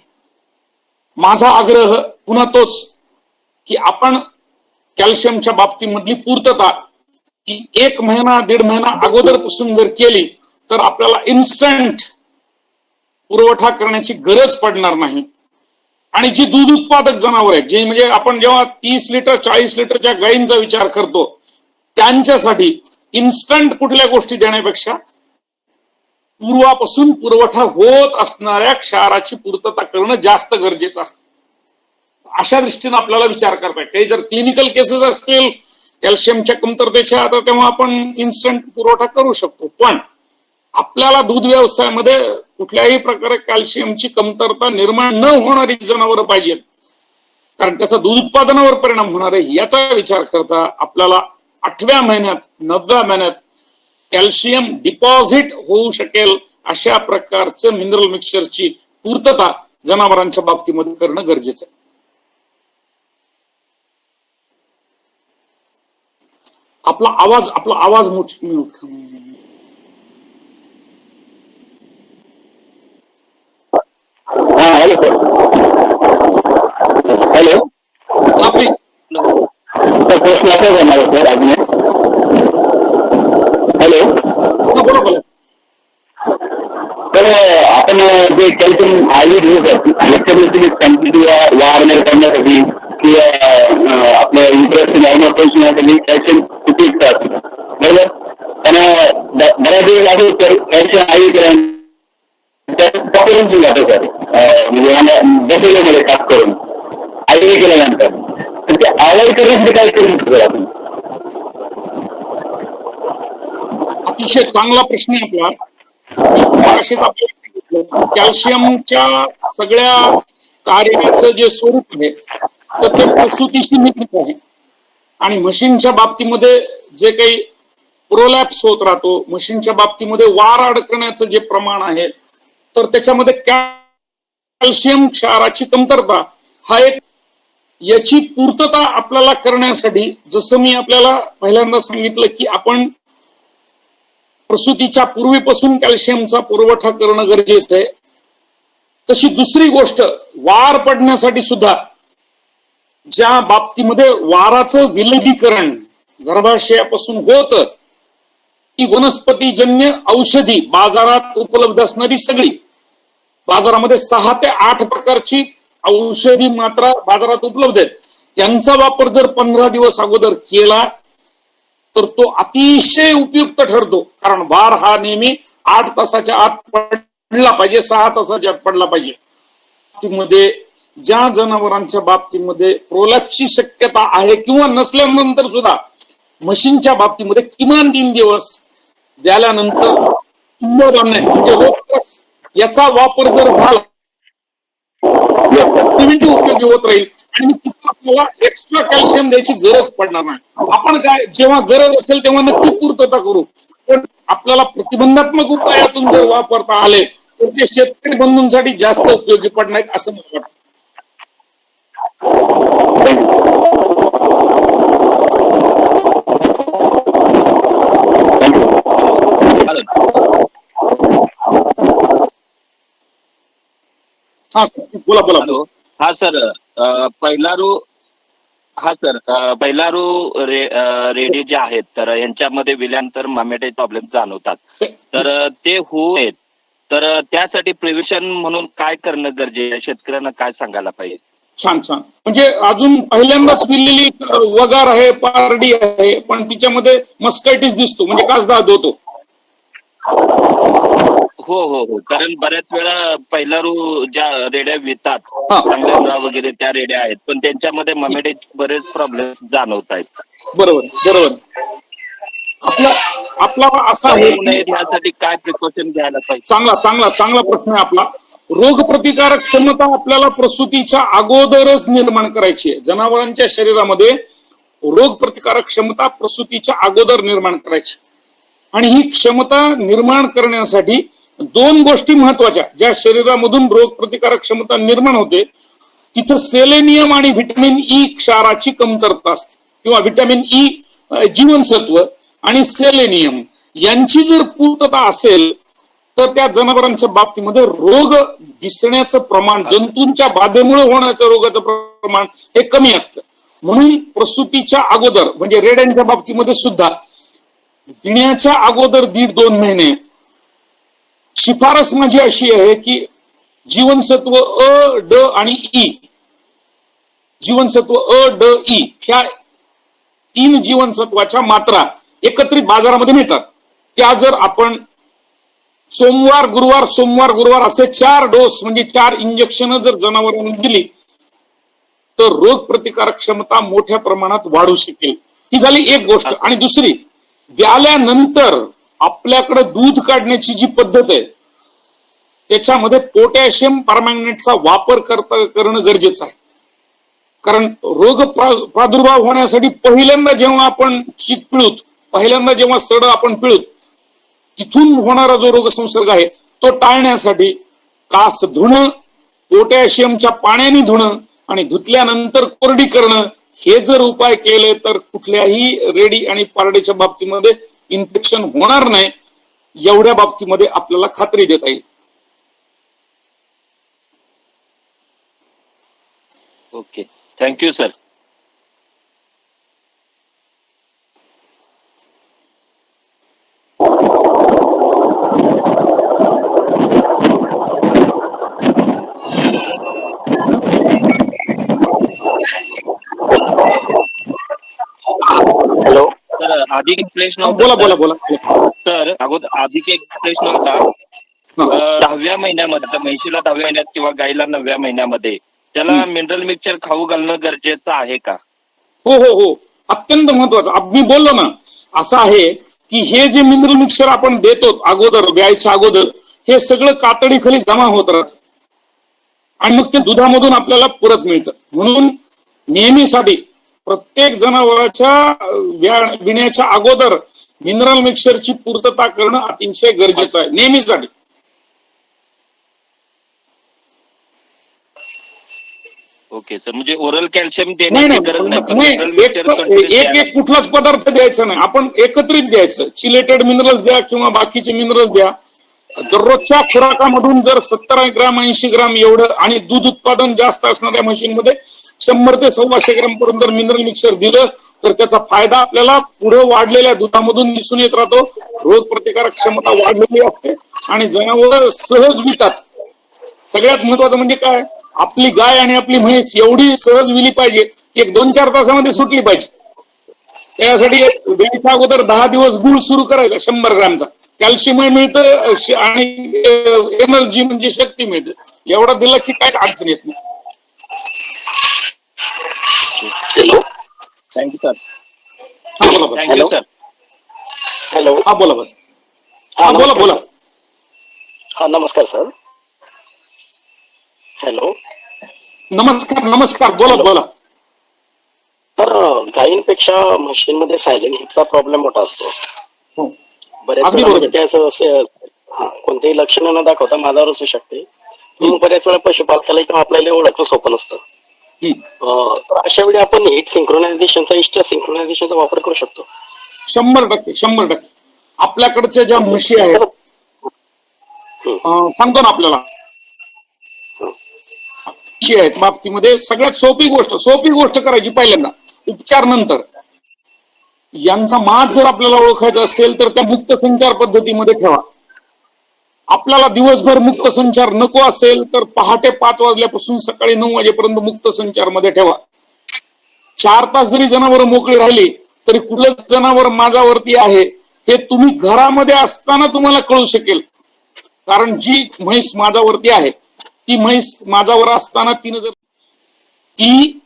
माझा आग्रह पुन्हा तोच की आपण कॅल्शियमच्या बाबतीमधली पूर्तता की 1 महिना 1.5 महिना अगोदरपासून जर केली तर आपल्याला इन्स्टंट पुरवठा करण्याची गरज पडणार नाही. आणि जी दूध उत्पादक जनावर आहेत जे म्हणजे आपण जेव्हा 30 लिटर 40 लिटरच्या गायींचा विचार करतो त्यांच्यासाठी इन्स्टंट कुठल्या गोष्टी देण्यापेक्षा पूर्वापासून पुरवठा होत असणाऱ्या क्षाराची पूर्तता करणं जास्त गरजेचं असतं. अशा दृष्टीने आपल्याला विचार करताय. काही जर क्लिनिकल केसेस असतील कॅल्शियमच्या कमतरतेच्या आता तेव्हा आपण इन्स्टंट पुरवठा करू शकतो. पण आपल्याला दूध व्यवसायामध्ये कुठल्याही प्रकारे कॅल्शियमची कमतरता निर्माण न होणारी जनावरं पाहिजेत कारण त्याचा दूध उत्पादनावर परिणाम होणार आहे याचा विचार करता आपल्याला 8व्या महिन्यात 9व्या महिन्यात कॅल्शियम डिपॉझिट होऊ शकेल अशा प्रकारचं मिनरल मिक्सचरची पूर्तता जनावरांच्या बाबतीमध्ये करणं गरजेचं आहे. आपला आवाज हॅलो सर. हॅलो सर प्रश्न असा होणार सर अजून. हॅलो बोला बोला. तर आपण जे कॅल्शियम आयुर्वेद इलेक्ट्रिसिटी क्वांटिटी वाढ करण्यासाठी किंवा आपल्या इंटरेस्ट पोहोचण्यासाठी कॅल्शियम उपयुक्त असतं बरोबर. पण बऱ्याच वेळेस असं कॅल्शियम आयुर्वेद पॉप्युलेशन जातं सर म्हणजे बसवल्यामध्ये खास करून आयुर्वेद केल्यानंतर तर ते अवॉइड करण्यासाठी काय करू शकतो सर आपण. अतिशय चांगला प्रश्न आहे आपला. कॅल्शियमच्या सगळ्या कार्याचं जे स्वरूप आहे तर ते प्रसूतीशी निगडीत आहे आणि म्हशींच्या बाबतीमध्ये जे काही प्रोलॅप्स होत राहतो म्हशींच्या बाबतीमध्ये वार अडकण्याचं जे प्रमाण आहे तर त्याच्यामध्ये कॅल्शियम क्षाराची कमतरता हा एक याची पूर्तता आपल्याला करण्यासाठी जसं मी आपल्याला पहिल्यांदा सांगितलं की आपण प्रसूतीच्या पूर्वीपासून कॅल्शियमचा पुरवठा करणं गरजेचं आहे तशी दुसरी गोष्ट वार पडण्यासाठी सुद्धा ज्या बाबतीमध्ये वाराचं विलगीकरण गर्भाशयापासून होतं ती वनस्पतीजन्य औषधी बाजारात उपलब्ध असणारी सगळी बाजारामध्ये 6 ते 8 प्रकारची औषधी मात्रा बाजारात उपलब्ध आहेत त्यांचा वापर जर 15 दिवस अगोदर केला तर तो अतिशय उपयुक्त ठरतो कारण वार हा नेहमी 8 तासाच्या आत पडला पाहिजे 6 तासाच्या आत पडला पाहिजे. ज्या जनावरांच्या बाबतीमध्ये प्रोलॅप्सची शक्यता आहे किंवा नसल्यानंतर सुद्धा म्हशींच्या बाबतीमध्ये किमान 3 दिवस द्याल्यानंतर म्हणजे याचा वापर जर झाला उपयोगी होत राहील आणि आपल्याला एक्स्ट्रा कॅल्शियम द्यायची गरज पडणार नाही. आपण काय जेव्हा गरज असेल तेव्हा नक्की पूर्तता करू पण आपल्याला प्रतिबंधात्मक उपायातून जर वापरता आले तर ते शेतकरी बंधूंसाठी जास्त उपयोगी पडणार असं मला वाटतं. हा बोला बोला. हॅलो. हा सर बैलारू रेडी जे आहेत तर यांच्यामध्ये विल्यानंतर मामेटे प्रॉब्लेम जाणवतात तर ते होऊ नयेत तर त्यासाठी प्रिव्हेन्शन म्हणून काय करणं गरजेचं आहे शेतकऱ्यांना काय सांगायला पाहिजे. छान छान म्हणजे अजून पहिल्यांदाच पिल्लेली वगार आहे पारडी आहे पण तिच्यामध्ये मस्कायटिस दिसतो म्हणजे कासदाद होतो. हो हो हो, कारण बऱ्याच वेळा पहिलारू ज्या रेड्या विकतात हा. चांगल्या वगैरे त्या रेड्या आहेत, पण त्यांच्यामध्ये ममेडेचे बरेच प्रॉब्लेम जाणवत आहेत. बरोबर बरोबर. आपला असा आहे होऊ नये यासाठी काय प्रिकॉशन घ्यायला पाहिजे? चांगला चांगला चांगला प्रश्न आहे आपला. रोग प्रतिकारक क्षमता आपल्याला प्रसूतीच्या अगोदरच निर्माण करायची आहे. जनावरांच्या शरीरामध्ये रोग प्रतिकारक क्षमता प्रसूतीच्या अगोदर निर्माण करायची, आणि ही क्षमता निर्माण करण्यासाठी दोन गोष्टी महत्वाच्या. ज्या शरीरामधून रोग प्रतिकारक क्षमता निर्माण होते तिथं सेलेनियम आणि व्हिटॅमिन ई क्षाराची कमतरता असते, किंवा व्हिटॅमिन ई जीवनसत्व आणि सेलेनियम यांची जर पूर्तता असेल तर त्या जनावरांच्या बाबतीमध्ये रोग दिसण्याचं प्रमाण, जंतूंच्या बाधेमुळे होण्याचं रोगाचं प्रमाण हे कमी असतं. म्हणून प्रसूतीच्या अगोदर, म्हणजे रेड्यांच्या बाबतीमध्ये सुद्धा दिण्याच्या अगोदर 1.5-2 महिने शिफारस माझी अशी आहे की जीवनसत्व अ, ड आणि ई, जीवनसत्व अ, ड, ई ह्या 3 जीवनसत्वाच्या मात्रा एकत्रित बाजारामध्ये मिळतात. त्या जर आपण सोमवार गुरुवार असे 4 डोस, म्हणजे 4 इंजेक्शन जर जनावरांना दिली तर रोग प्रतिकारक क्षमता मोठ्या प्रमाणात वाढू शकेल. ही झाली एक गोष्ट. आणि दुसरी, व्याल्यानंतर आपल्याकडे दूध काढण्याची जी पद्धत आहे त्याच्यामध्ये पोटॅशियम परमॅंगनेटचा वापर करणं गरजेचं आहे. कारण रोग प्रादुर्भाव होण्यासाठी पहिल्यांदा जेव्हा आपण पिळूत, पहिल्यांदा जेव्हा सड आपण पिळूत, तिथून होणारा जो रोगसंसर्ग आहे तो टाळण्यासाठी कास धुणं, पोटॅशियमच्या पाण्याने धुणं आणि धुतल्यानंतर कोरडी करणं, हे जर उपाय केले तर कुठल्याही रेडी आणि पारडीच्या बाबतीमध्ये इन्फेक्शन होणार नाही, एवढ्या बाबतीमध्ये आपल्याला खात्री देता येईल. Okay, thank you sir. हॅलो. तर अधिक एक प्रश्न बोला बोला बोला. तर अगोदर अधिक एक प्रश्न होता. 10व्या महिन्यामध्ये, आता म्हैशीला 10व्या महिन्यात किंवा गाईला 9व्या महिन्यामध्ये त्याला मिनरल मिक्सचर खाऊ घालणं गरजेचं आहे का? हो हो हो, अत्यंत महत्वाचं. मी बोललो ना, असं आहे की हे जे मिनरल मिक्सचर आपण देतो अगोदर, गायच्या अगोदर, हे सगळं कातडी खाली जमा होत राहत आणि मग ते दुधामधून आपल्याला परत मिळतं. म्हणून नेहमीसाठी प्रत्येक जनावराच्या विण्याच्या अगोदर मिनरल मिक्सचरची पूर्तता करणं अतिशय गरजेचं आहे, नेहमीसाठी. ओके सर, म्हणजे ओरल कॅल्शियम नाही देण्याची गरज नाही, एक कुठलाच पदार्थ द्यायचा नाही, आपण एकत्रित द्यायचं. चिलेटेड मिनरल्स द्या किंवा बाकीचे मिनरल्स द्या. दररोजच्या खुराकामधून जर 70 ग्राम 80 ग्राम एवढं, आणि दूध उत्पादन जास्त असणाऱ्या मशीनमध्ये 100 ते 125 ग्राम पर्यंत जर मिनरल मिक्सर दिलं तर त्याचा फायदा आपल्याला पुढे वाढलेल्या दुधामधून दिसून येत राहतो. रोग प्रतिकारक क्षमता वाढलेली असते आणि जनावर सहज वितात. सगळ्यात महत्वाचं म्हणजे काय, आपली गाय आणि आपली म्हैस एवढी सहज विली पाहिजे की 1-2-4 तासामध्ये सुटली पाहिजे. त्यासाठी वेळेच्या अगोदर 10 दिवस गुळ सुरू करायचा 100 ग्रामचा. कॅल्शियम मिळतं आणि एनर्जी म्हणजे शक्ती मिळते. एवढा दिला की काहीच अडचण येत नाही. Thank you sir. हा बोला. Thank you sir. हॅलो. हा बोला बोला. हा बोला बोला. हा नमस्कार सर. हॅलो. नमस्कार बोला बोला. तर गायींपेक्षा म्हशींमध्ये सायलेंट हिटचा प्रॉब्लेम मोठा असतो. बऱ्याच वेळा कोणतेही लक्षण न दाखवता माझ्यावर असू शकते. बऱ्याच वेळा पशुपालकाला किंवा आपल्याला ओळखणं सोपं नसतं. तर अशा वेळी आपण हिट सिंक्रोनायझेशनचा, इष्ट सिंक्रोनायझेशनचा वापर करू शकतो. 100%. आपल्याकडच्या ज्या म्हशी आहेत, सांगतो ना आपल्याला, आहेत बाबतीमध्ये सगळ्यात सोपी गोष्ट करायची पहिल्यांदा, उपचार नंतर. यांचा माज जर आपल्याला ओळखायचा असेल तर त्या मुक्त संचार पद्धतीमध्ये ठेवा. आपल्याला दिवसभर मुक्त संचार नको असेल तर पहाटे 5 वाजल्यापासून सकाळी 9 वाजेपर्यंत मुक्त संचार मध्ये ठेवा. 4 तास जरी जनावर मोकळी राहिली तरी कुठलं जनावर माझ्यावरती आहे हे तुम्ही घरामध्ये असताना तुम्हाला कळू शकेल. कारण जी म्हैस माझ्यावरती आहे ती म्हैस माझ्यावर असताना तिनं जर ती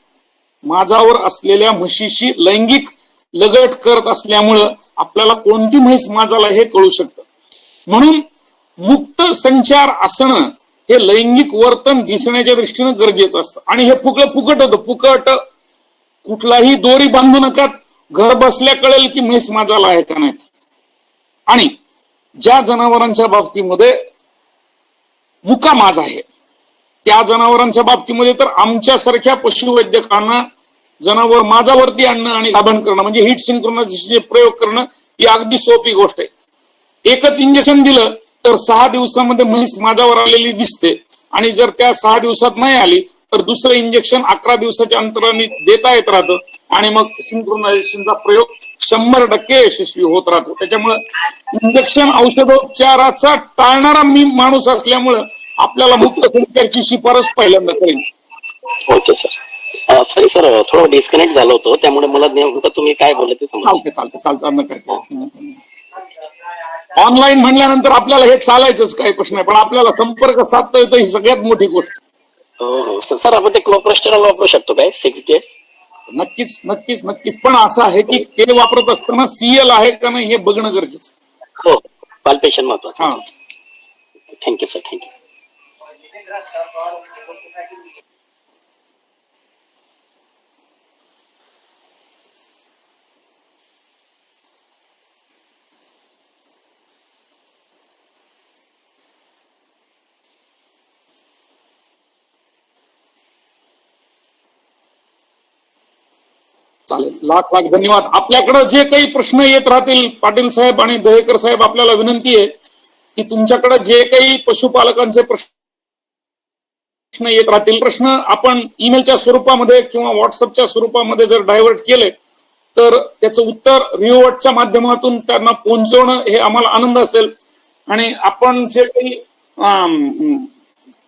माझ्यावर असलेल्या म्हशीशी लैंगिक लगट करत असल्यामुळं आपल्याला कोणती म्हैस माझाला हे कळू शकतं. म्हणून मुक्त संचार असणं हे लैंगिक वर्तन दिसण्याच्या दृष्टीनं गरजेचं असतं. आणि हे फुकट होतं. फुकट कुठलाही दोरी बांधू नका, घर बसल्या कळेल की म्हैस माझाला आहे का नाही. आणि ज्या जनावरांच्या बाबतीमध्ये मुका माझ आहे त्या जनावरांच्या बाबतीमध्ये तर आमच्यासारख्या पशुवैद्यकांना जनावर माझ्यावरती आणणं आणि गाभण करणं म्हणजे हीट सिंक्रोनायझेशनचे प्रयोग करणं ही अगदी सोपी गोष्ट आहे. एकच इंजेक्शन दिलं तर 6 दिवसामध्ये म्हैस माझ्यावर आलेली दिसते आणि जर त्या 6 दिवसात नाही आली तर दुसरं इंजेक्शन 11 दिवसाच्या अंतराने देता येत राहतं आणि मग सिंक्रोनायझेशनचा प्रयोग 100% यशस्वी होत राहतो. त्याच्यामुळे इंजेक्शन औषधोपचाराचा टाळणारा मी माणूस असल्यामुळं आपल्याला मुक्त संचारची शिफारस पहिल्यांदा करेन. Okay sir. सॉरी सर, थोडं डिस्कनेक्ट झालं होतं त्यामुळे मला नेमकं तुम्ही काय बोलले ते समजलं. चालतं. ऑनलाईन म्हणल्यानंतर आपल्याला हे चालायचंच काही प्रश्न नाही, पण आपल्याला संपर्क साधता येतो ही सगळ्यात मोठी गोष्ट. हो सर, आपण ते क्लोप्रोस्टेरॉल वापरू शकतो काय 6 days? नक्कीच. पण असं आहे की ते वापरत असताना CL आहे का नाही हे बघणं गरजेचं. हो, पाल्पेशन महत्वाचं. हा, थँक्यू सर, थँक्यू. चालेल. लाख धन्यवाद. आपल्याकडे जे काही प्रश्न येत राहतील पाटील साहेब आणि दहेकर साहेब, आपल्याला विनंती आहे की तुमच्याकडे जे काही पशुपालकांचे प्रश्न येत राहतील प्रश्न आपण ईमेलच्या स्वरूपामध्ये किंवा व्हॉट्सअपच्या स्वरूपामध्ये जर डायव्हर्ट केले तर त्याचं उत्तर रिओवटच्या माध्यमातून त्यांना पोहोचवणं हे आम्हाला आनंद असेल. आणि आपण जे काही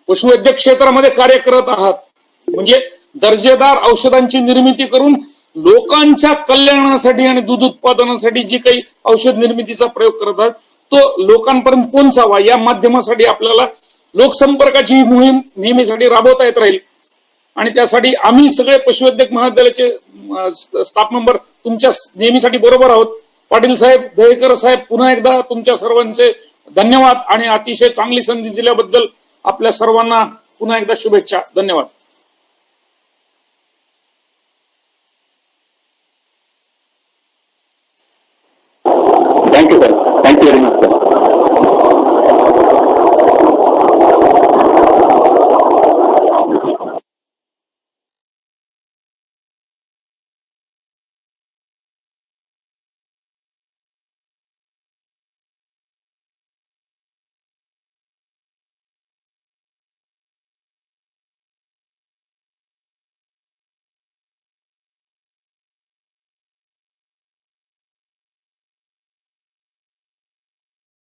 पशुवैद्यक क्षेत्रामध्ये कार्य करत आहात म्हणजे दर्जेदार औषधांची निर्मिती करून लोकांच्या कल्याणासाठी आणि दूध उत्पादनासाठी जी काही औषध निर्मितीचा प्रयोग करत आहात तो लोकांपर्यंत पोहोचावा या माध्यमासाठी आपल्याला लोकसंपर्काची ही मोहीम नेहमीसाठी राबवता येत राहील. आणि त्यासाठी आम्ही सगळे पशुवैद्यक महाविद्यालयाचे स्टाफ मेंबर तुमच्या नेहमीसाठी बरोबर आहोत. पाटील साहेब, दहेकर साहेब, पुन्हा एकदा तुमच्या सर्वांचे धन्यवाद आणि अतिशय चांगली संधी दिल्याबद्दल आपल्या सर्वांना पुन्हा एकदा शुभेच्छा. धन्यवाद.